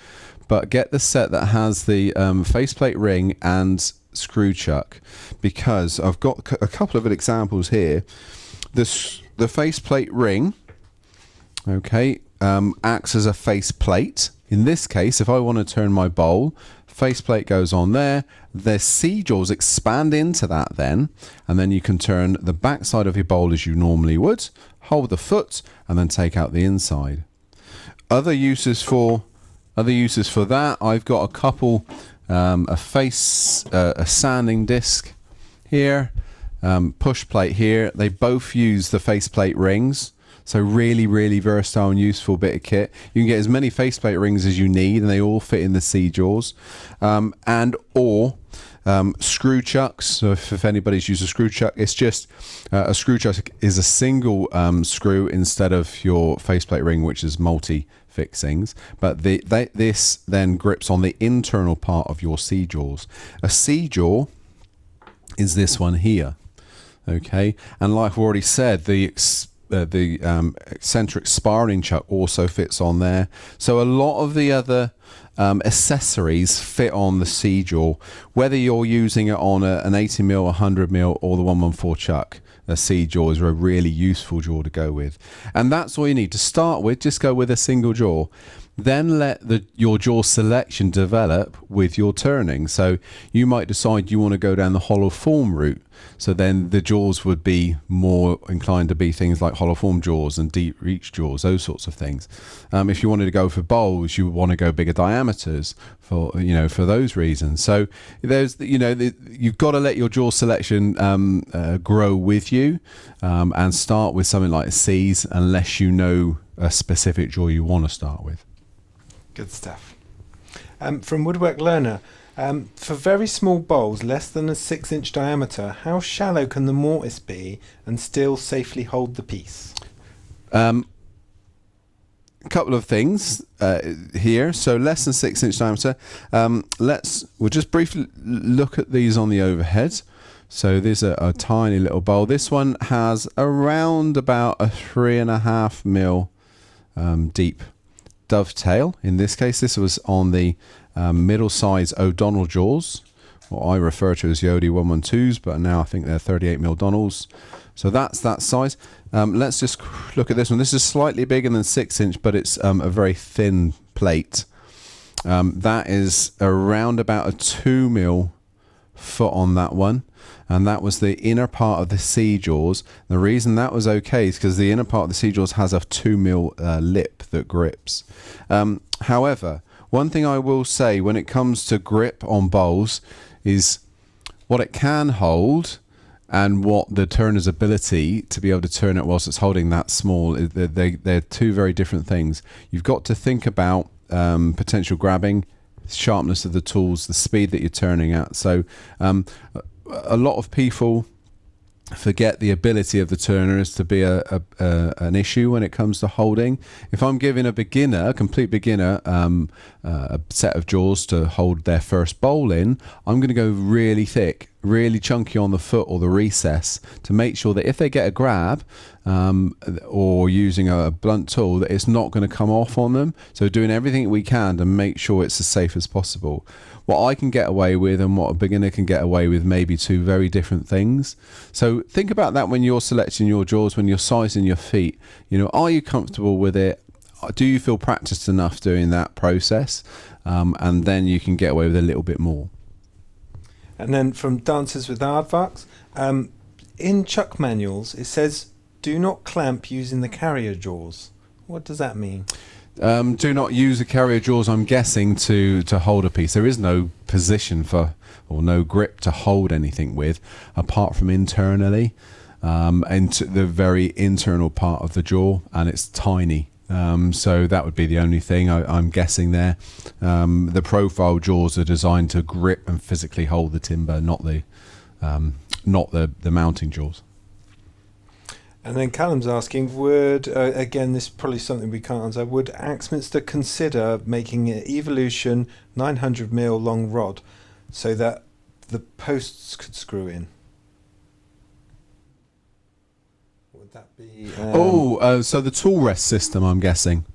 But get the set that has the faceplate ring and screw chuck, because I've got a couple of examples here. The faceplate ring, okay, acts as a faceplate. In this case, if I want to turn my bowl, faceplate goes on there. The C-jaws expand into that then, and then you can turn the back side of your bowl as you normally would, hold the foot, and then take out the inside. Other uses for that, I've got a couple, a sanding disc here, push plate here. They both use the faceplate rings. So really, really versatile and useful bit of kit. You can get as many faceplate rings as you need, and they all fit in the C-jaws. Or screw chucks. So if anybody's used a screw chuck, it's just a screw chuck is a single screw instead of your faceplate ring, which is multi-fixings. But this then grips on the internal part of your C-jaws. A C-jaw is this one here. Okay, and like I've already said, the eccentric sparring chuck also fits on there. So a lot of the other accessories fit on the C-jaw, whether you're using it on an 80mm, 100mm or the 114 chuck. A C-jaw is a really useful jaw to go with, and that's all you need to start with. Just go with a single jaw, then let your jaw selection develop with your turning. So you might decide you want to go down the hollow form route, so then the jaws would be more inclined to be things like hollow form jaws and deep reach jaws, those sorts of things. If you wanted to go for bowls, you would want to go bigger diameters for those reasons. So there's you've got to let your jaw selection grow with you, and start with something like C's unless you know a specific jaw you want to start with. Good stuff. From Woodwork Learner, for very small bowls, less than a 6 inch diameter, how shallow can the mortise be and still safely hold the piece? A couple of things here. So less than 6 inch diameter. We'll just briefly look at these on the overhead. So there's a tiny little bowl. This one has around about a 3.5 mil deep dovetail. In this case, this was on the middle size O'Donnell jaws, what I refer to as the OD 112s, but now I think they're 38mm Donnells. So that's that size. Let's just look at this one. This is slightly bigger than 6 inch, but it's a very thin plate. That is around about a 2 mil foot on that one, and that was the inner part of the C jaws. The reason that was okay is because the inner part of the C jaws has a 2 mil lip that grips. However, one thing I will say when it comes to grip on bowls is what it can hold and what the turner's ability to be able to turn it whilst it's holding that small. They're two very different things. You've got to think about potential grabbing, sharpness of the tools, the speed that you're turning at. So a lot of people forget the ability of the turner is to be an issue when it comes to holding. If I'm giving a beginner, a complete beginner, a set of jaws to hold their first bowl in, I'm going to go really thick, really chunky on the foot or the recess to make sure that if they get a grab or using a blunt tool, that it's not going to come off on them. So doing everything we can to make sure it's as safe as possible. What I can get away with and what a beginner can get away with may be two very different things. So think about that when you're selecting your jaws, when you're sizing your feet. You know, are you comfortable with it? Do you feel practiced enough doing that process? And then you can get away with a little bit more. And then from Dancers with Aardvarks, in chuck manuals it says do not clamp using the carrier jaws. What does that mean? Do not use the carrier jaws, I'm guessing, to hold a piece. There is no position for, or no grip to hold anything with, apart from internally, into the very internal part of the jaw, and it's tiny. So that would be the only thing I'm guessing there. The profile jaws are designed to grip and physically hold the timber, not the mounting jaws. And then Callum's asking, would, again, this is probably something we can't answer, would Axminster consider making an Evolution 900mm long rod so that the posts could screw in? Would that be... so the tool rest system, I'm guessing.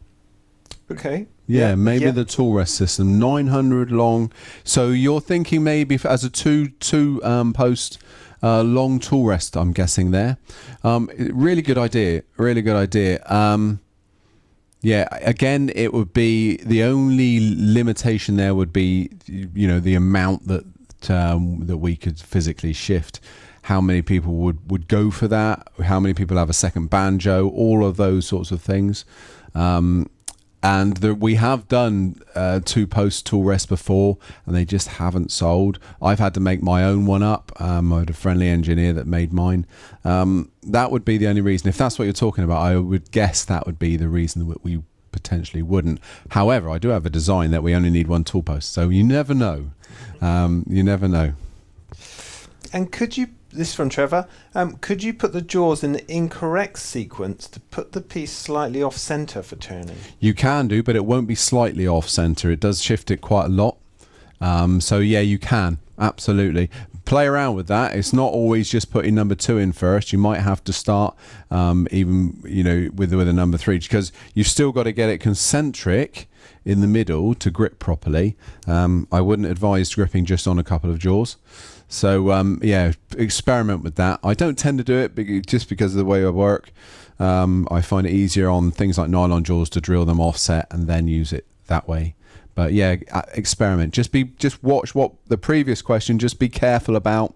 Okay. Yeah, maybe the tool rest system, 900 long. So you're thinking maybe as a two post long tool rest, I'm guessing there. Really good idea. Really good idea. Yeah, again, it would be the only limitation there would be, you know, the amount that we could physically shift. How many people would go for that? How many people have a second banjo? All of those sorts of things. And we have done two post tool rests before, and they just haven't sold. I've had to make my own one up. I had a friendly engineer that made mine. That would be the only reason. If that's what you're talking about, I would guess that would be the reason that we potentially wouldn't. However, I do have a design that we only need one tool post, so you never know. You never know. And could you, this is from Trevor, could you put the jaws in the incorrect sequence to put the piece slightly off centre for turning? You can do, but it won't be slightly off centre. It does shift it quite a lot. So yeah, you can, absolutely. Play around with that. It's not always just putting number 2 in first. You might have to start even, you know, with a number 3, because you've still got to get it concentric in the middle to grip properly. I wouldn't advise gripping just on a couple of jaws. So yeah, experiment with that. I don't tend to do it just because of the way I work. I find it easier on things like nylon jaws to drill them offset and then use it that way. But yeah, experiment. Just watch what the previous question. Just be careful about,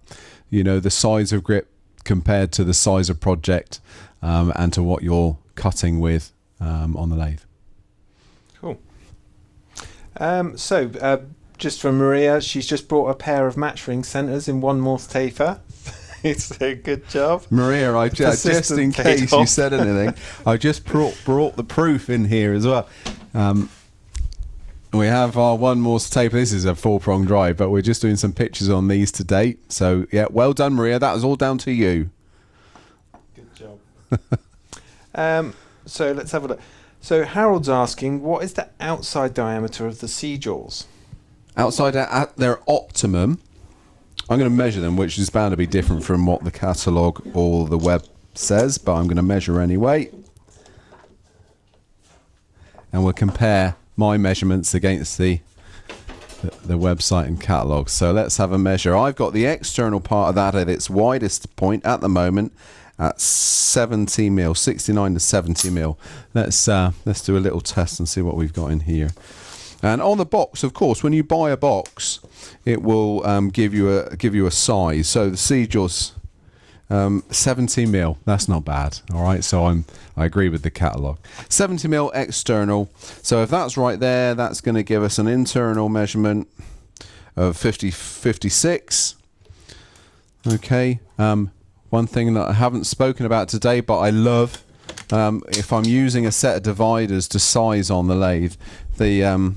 you know, the size of grip compared to the size of project and to what you're cutting with on the lathe. Cool. Just from Maria, she's just brought a pair of match ring centres in 1 Morse taper. It's a good job. Maria, just in case you said anything, I just brought the proof in here as well. We have our 1 Morse taper. This is a 4-prong drive, but we're just doing some pictures on these to date. So yeah, well done, Maria. That was all down to you. Good job. So let's have a look. So Harold's asking, what is the outside diameter of the C jaws? Outside at their optimum, I'm going to measure them, which is bound to be different from what the catalogue or the web says, but I'm going to measure anyway. And we'll compare my measurements against the website and catalogue. So let's have a measure. I've got the external part of that at its widest point at the moment at 70 mil, 69 to 70 mil. Let's do a little test and see what we've got in here. And on the box, of course, when you buy a box, it will give you a size. So the C-jaws, 70 mil. That's not bad. All right. So I agree with the catalogue. 70 mil external. So if that's right there, that's going to give us an internal measurement of 56. Okay. One thing that I haven't spoken about today, but I love, if I'm using a set of dividers to size on the lathe, the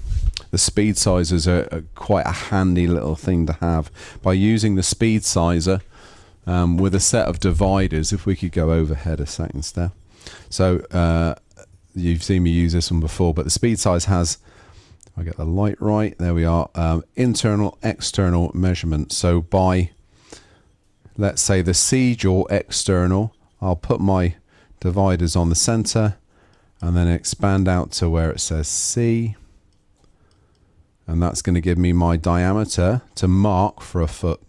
speed sizers are quite a handy little thing to have. By using the speed sizer with a set of dividers, if we could go overhead a second, Steph. So you've seen me use this one before, but the speed size has, if I get the light right, there we are, internal, external measurement. So by, let's say, the C-jaw external, I'll put my dividers on the center and then expand out to where it says C. And that's going to give me my diameter to mark for a foot.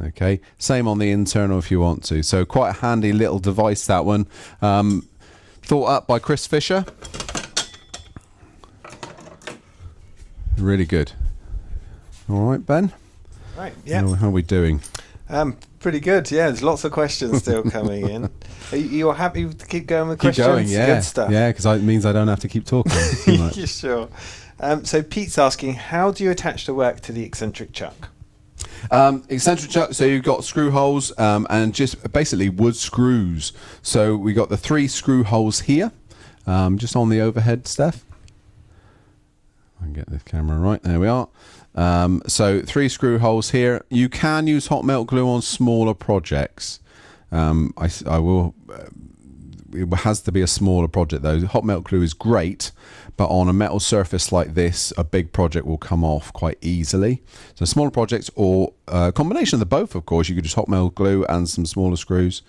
Okay, same on the internal if you want to. So quite a handy little device, that one. Thought up by Chris Fisher. Really good. All right, Ben. Right, yeah. How are we doing? Pretty good, yeah. There's lots of questions still coming in. Are you happy to keep going with Keep questions? going, yeah. Good stuff. Yeah, because it means I don't have to keep talking too much. You sure? So Pete's asking, how do you attach the work to the Eccentric Chuck? Eccentric Chuck, so you've got screw holes and just basically wood screws. So we got the 3 screw holes here, just on the overhead, Steph. I can get this camera right. There we are. So 3 screw holes here. You can use hot melt glue on smaller projects. I will. It has to be a smaller project though. Hot melt glue is great, but on a metal surface like this, a big project will come off quite easily. So smaller projects, or a combination of the both, of course. You could just hot melt glue and some smaller screws.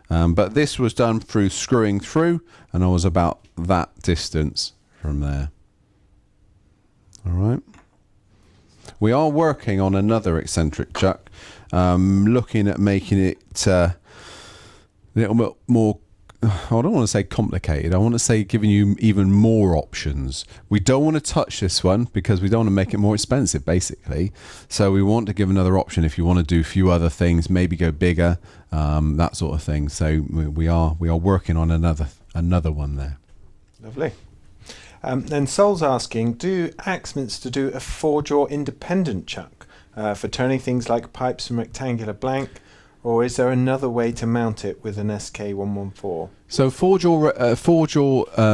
But this was done through screwing through, and I was about that distance from there. All right. We are working on another eccentric chuck, looking at making it a little bit more, I don't want to say complicated, I want to say giving you even more options. We don't want to touch this one because we don't want to make it more expensive, basically. So we want to give another option if you want to do a few other things, maybe go bigger, that sort of thing. So we are working on another one there. Lovely. Then Sol's asking, do Axminster do a 4-jaw independent chuck for turning things like pipes from rectangular blank, or is there another way to mount it with an SK114? So 4-jaw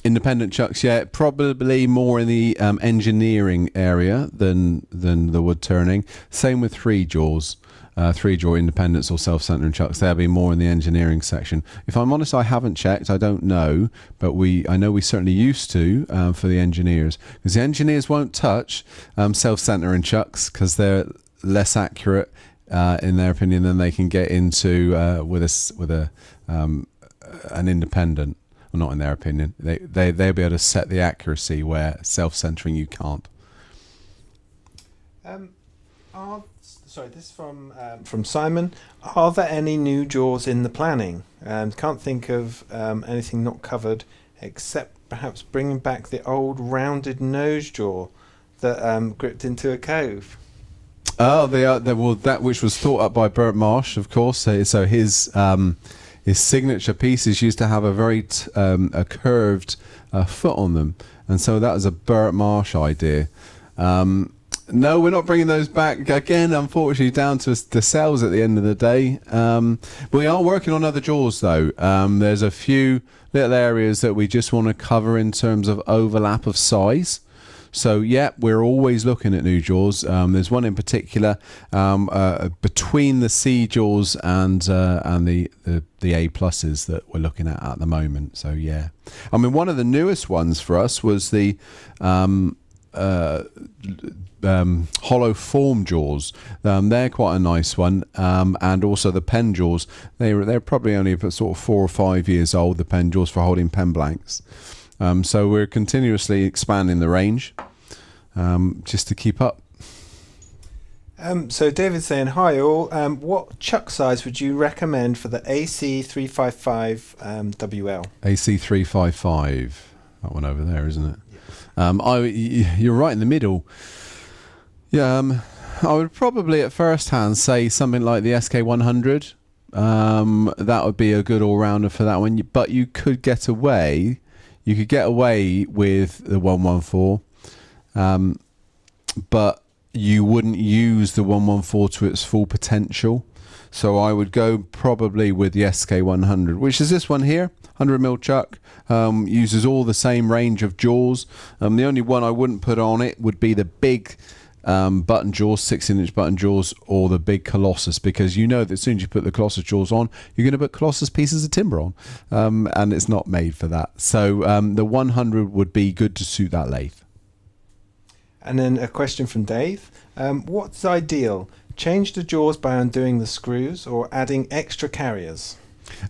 independent chucks, yeah, probably more in the engineering area than the wood turning. Same with 3-jaws. 3-jaw independents or self-centering chucks, they'll be more in the engineering section. If I'm honest, I haven't checked, I don't know, but I know we certainly used to for the engineers, because the engineers won't touch self-centering chucks because they're less accurate in their opinion than they can get into with an independent. Well, not in their opinion, they'll be able to set the accuracy where self-centering you can't. Sorry, this is from Simon. Are there any new jaws in the planning? Can't think of anything not covered except perhaps bringing back the old rounded nose jaw that gripped into a cove. Oh, that which was thought up by Bert Marsh, of course. So his signature pieces used to have a very a curved foot on them, and so that was a Bert Marsh idea. No, we're not bringing those back again, unfortunately, down to the cells at the end of the day. We are working on other jaws, though. There's a few little areas that we just want to cover in terms of overlap of size. So, yeah, we're always looking at new jaws. There's one in particular between the C jaws and the A pluses that we're looking at the moment. So, yeah. I mean, one of the newest ones for us was the hollow form jaws. They're quite a nice one, and also the pen jaws. They're probably only sort of 4 or 5 years old, the pen jaws for holding pen blanks. So we're continuously expanding the range just to keep up. So David's saying, hi all, what chuck size would you recommend for the AC355 WL? AC355, that one over there, isn't it? You're right in the middle. Yeah, I would probably at first hand say something like the SK100. That would be a good all-rounder for that one. But you could get away. You could get away with the 114, but you wouldn't use the 114 to its full potential. So I would go probably with the SK100, which is this one here, 100mm chuck. Uses all the same range of jaws. The only one I wouldn't put on it would be the big button jaws, 16-inch button jaws, or the big Colossus, because you know that as soon as you put the Colossus jaws on, you're going to put Colossus pieces of timber on, and it's not made for that. So the 100 would be good to suit that lathe. And then a question from Dave. What's ideal? Change the jaws by undoing the screws or adding extra carriers?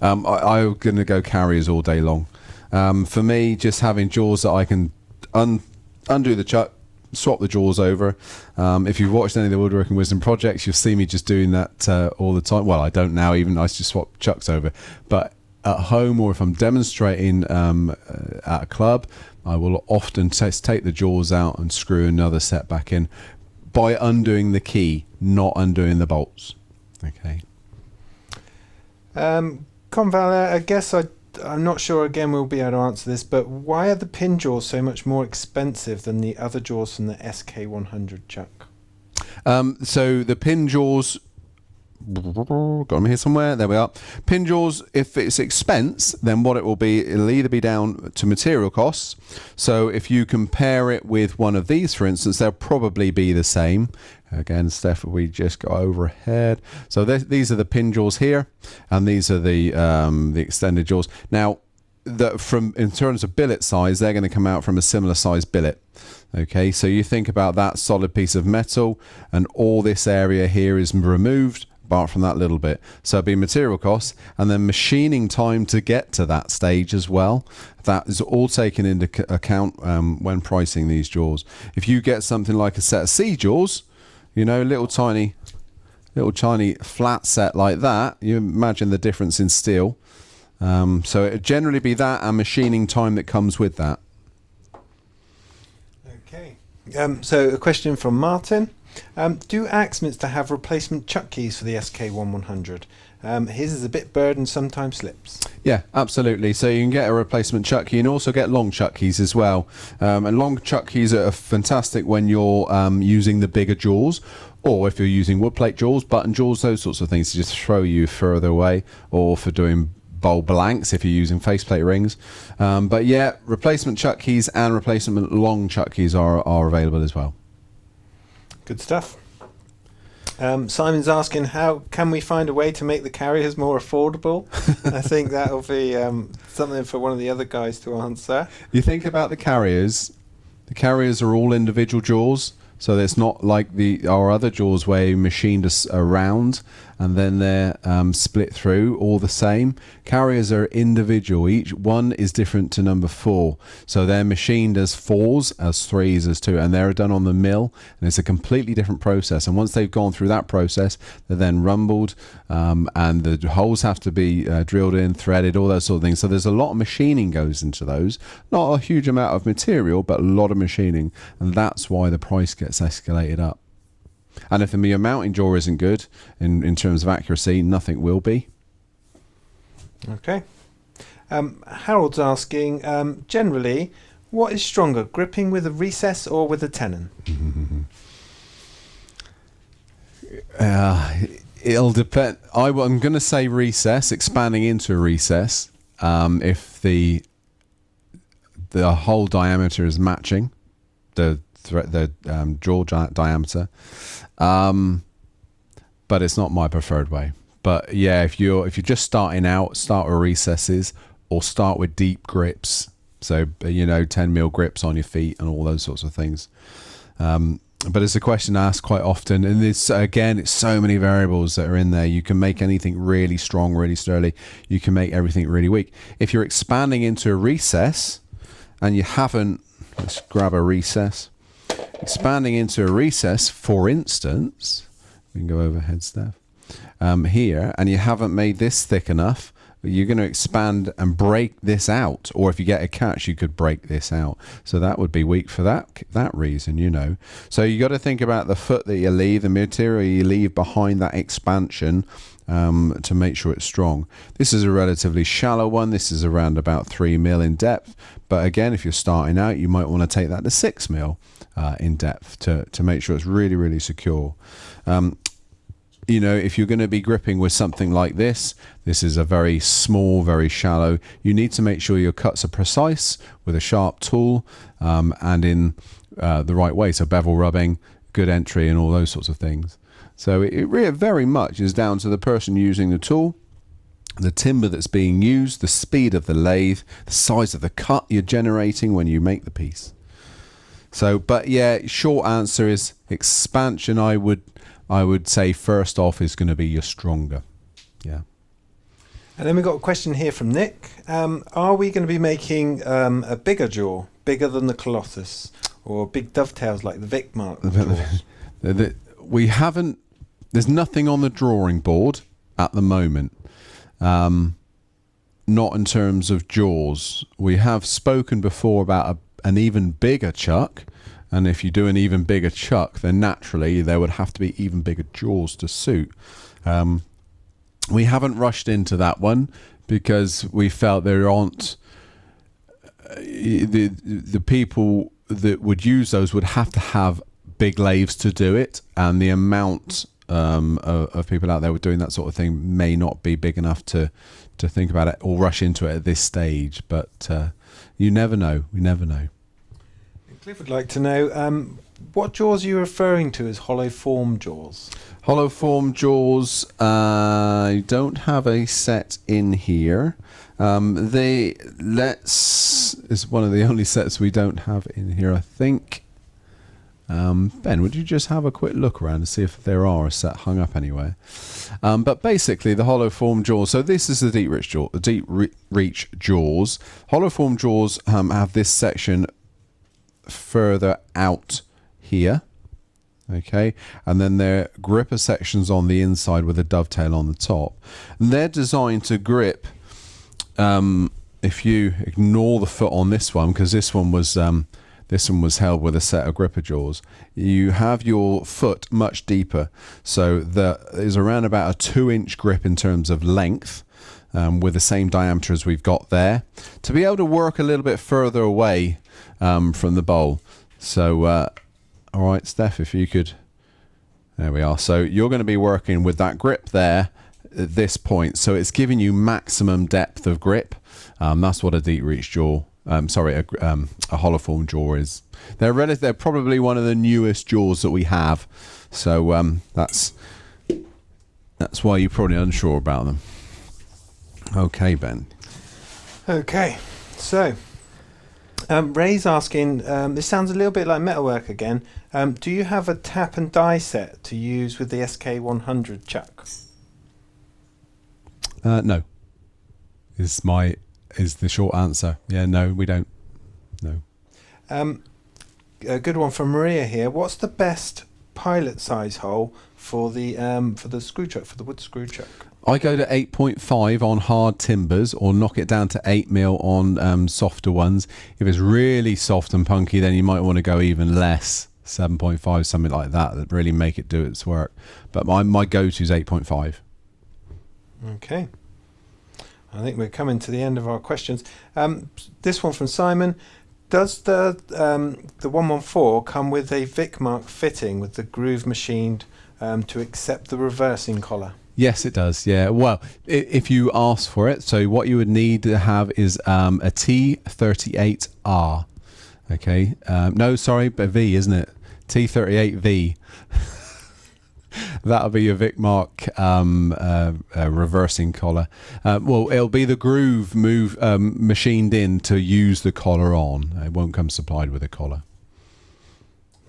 I'm going to go carriers all day long. For me, just having jaws that I can undo the chuck, swap the jaws over. If you've watched any of the Woodworking Wisdom projects, you'll see me just doing that all the time. Well, I don't now, even I just swap chucks over. But at home, or if I'm demonstrating at a club, I will often take the jaws out and screw another set back in by undoing the key, not undoing the bolts. Okay. Conval, I guess I'm not sure again we'll be able to answer this, but why are the pin jaws so much more expensive than the other jaws from the SK100 chuck? So the pin jaws, got them here somewhere, there we are. Pin jaws, if it's expense, then what it will be, it'll either be down to material costs. So if you compare it with one of these, for instance, they'll probably be the same. Again, Steph, we just go overhead. So these are the pin jaws here, and these are the extended jaws. Now, in terms of billet size, they're going to come out from a similar size billet. Okay, so you think about that solid piece of metal, and all this area here is removed, apart from that little bit. So it'd be material costs, and then machining time to get to that stage as well. That is all taken into account when pricing these jaws. If you get something like a set of C jaws, you know, little tiny flat set like that, you imagine the difference in steel. So it'd generally be that and machining time that comes with that. Okay. So a question from Martin. Do Axminster have replacement chuck keys for the SK1100? His is a bit burred and sometimes slips. Yeah, absolutely. So you can get a replacement chuck key and also get long chuck keys as well. And long chuck keys are fantastic when you're using the bigger jaws, or if you're using wood plate jaws, button jaws, those sorts of things to just throw you further away, or for doing bowl blanks if you're using faceplate rings. But yeah, replacement chuck keys and replacement long chuck keys are available as well. Good stuff. Simon's asking, how can we find a way to make the carriers more affordable? I think that'll be something for one of the other guys to answer. You think about the carriers are all individual jaws, so it's not like our other jaws where you machined us around and then they're split through all the same. Carriers are individual. Each one is different to number 4. So they're machined as 4s, as 3s, as 2, and they're done on the mill, and it's a completely different process. And once they've gone through that process, they're then rumbled, and the holes have to be drilled in, threaded, all those sort of things. So there's a lot of machining goes into those. Not a huge amount of material, but a lot of machining, and that's why the price gets escalated up. And if the mounting jaw isn't good in terms of accuracy, nothing will be. Okay. Harold's asking, generally, what is stronger, gripping with a recess or with a tenon? It'll depend. I'm going to say recess, expanding into a recess, if the hole diameter is matching the jaw diameter, but it's not my preferred way. But yeah, if you're just starting out, start with recesses or start with deep grips. So 10mm grips on your feet and all those sorts of things. But it's a question asked quite often, and it's so many variables that are in there. You can make anything really strong, really sturdy. You can make everything really weak. If you're expanding into a recess and you haven't, let's grab a recess. Expanding into a recess, for instance, we can go overhead, Steph, here, and you haven't made this thick enough, you're going to expand and break this out. Or if you get a catch, you could break this out. So that would be weak for that reason, you know. So you got to think about the foot that you leave, the material you leave behind that expansion, to make sure it's strong. This is a relatively shallow one. This is around about 3 mil in depth. But again, if you're starting out, you might want to take that to 6 mil in depth to make sure it's really, really secure. You know, if you're going to be gripping with something like this is a very small, very shallow. You need to make sure your cuts are precise with a sharp tool, and in the right way. So bevel rubbing, good entry, and all those sorts of things. So it really very much is down to the person using the tool, the timber that's being used, the speed of the lathe, the size of the cut you're generating when you make the piece. So, but yeah, short answer is expansion. I would say first off is going to be your stronger. Yeah. And then we've got a question here from Nick. Are we going to be making a bigger jaw, bigger than the Colossus, or big dovetails like the Vic Mark jaws? We haven't, there's nothing on the drawing board at the moment. Not in terms of jaws. We have spoken before about an even bigger chuck. And if you do an even bigger chuck, then naturally there would have to be even bigger jaws to suit. We haven't rushed into that one because we felt there aren't the people that would use those would have to have big lathes to do it, and the amount of people out there doing that sort of thing may not be big enough to think about it or rush into it at this stage. But you never know. We never know. Cliff would like to know, what jaws are you referring to as hollow form jaws? Hollow form jaws, I don't have a set in here. Is one of the only sets we don't have in here, I think. Ben, would you just have a quick look around and see if there are a set hung up anywhere? But basically, the hollow form jaws. So this is the deep reach jaws. Hollow form jaws have this section further out here, okay, and then their gripper sections on the inside with a dovetail on the top, and they're designed to grip. If you ignore the foot on this one, because this one was held with a set of gripper jaws, you have your foot much deeper, so there is around about a 2-inch grip in terms of length, with the same diameter as we've got there, to be able to work a little bit further away from the bowl. So all right, Steph, if you could, there we are. So you're going to be working with that grip there at this point, so it's giving you maximum depth of grip. That's what a deep reach jaw, a hollow form jaw is. They're probably one of the newest jaws that we have, so that's why you're probably unsure about them. Okay, Ben. Okay, so Ray's asking, this sounds a little bit like metalwork again. Do you have a tap and die set to use with the SK100 chuck? No. Is the short answer. Yeah, no, we don't. No. A good one from Maria here. What's the best pilot size hole for the screw chuck, for the wood screw chuck? I go to 8.5 on hard timbers, or knock it down to 8 mil on softer ones. If it's really soft and punky, then you might want to go even less, 7.5, something like that really make it do its work. But my go-to is 8.5. Okay. I think we're coming to the end of our questions. This one from Simon. Does the 114 come with a Vic Mark fitting with the groove machined to accept the reversing collar? Yes, it does. Yeah. Well, if you ask for it, so what you would need to have is a T38R. Okay. No, sorry, but V, isn't it? T38V. That'll be your Vic Mark reversing collar. Well, it'll be the groove machined in to use the collar on. It won't come supplied with a collar.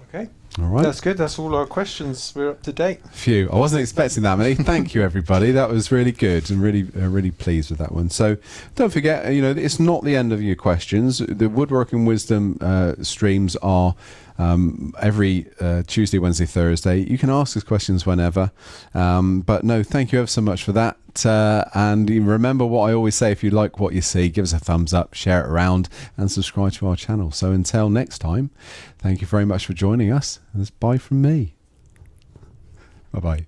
Okay. All right. That's good. That's all our questions. We're up to date. Phew, I wasn't expecting that many. Thank you, everybody. That was really good, and really pleased with that one. So don't forget, it's not the end of your questions. The Woodworking Wisdom streams are every Tuesday, Wednesday, Thursday. You can ask us questions whenever. But no, thank you ever so much for that. And you remember what I always say: if you like what you see, give us a thumbs up, share it around, and subscribe to our channel. So until next time, thank you very much for joining us. And it's bye from me. Bye bye.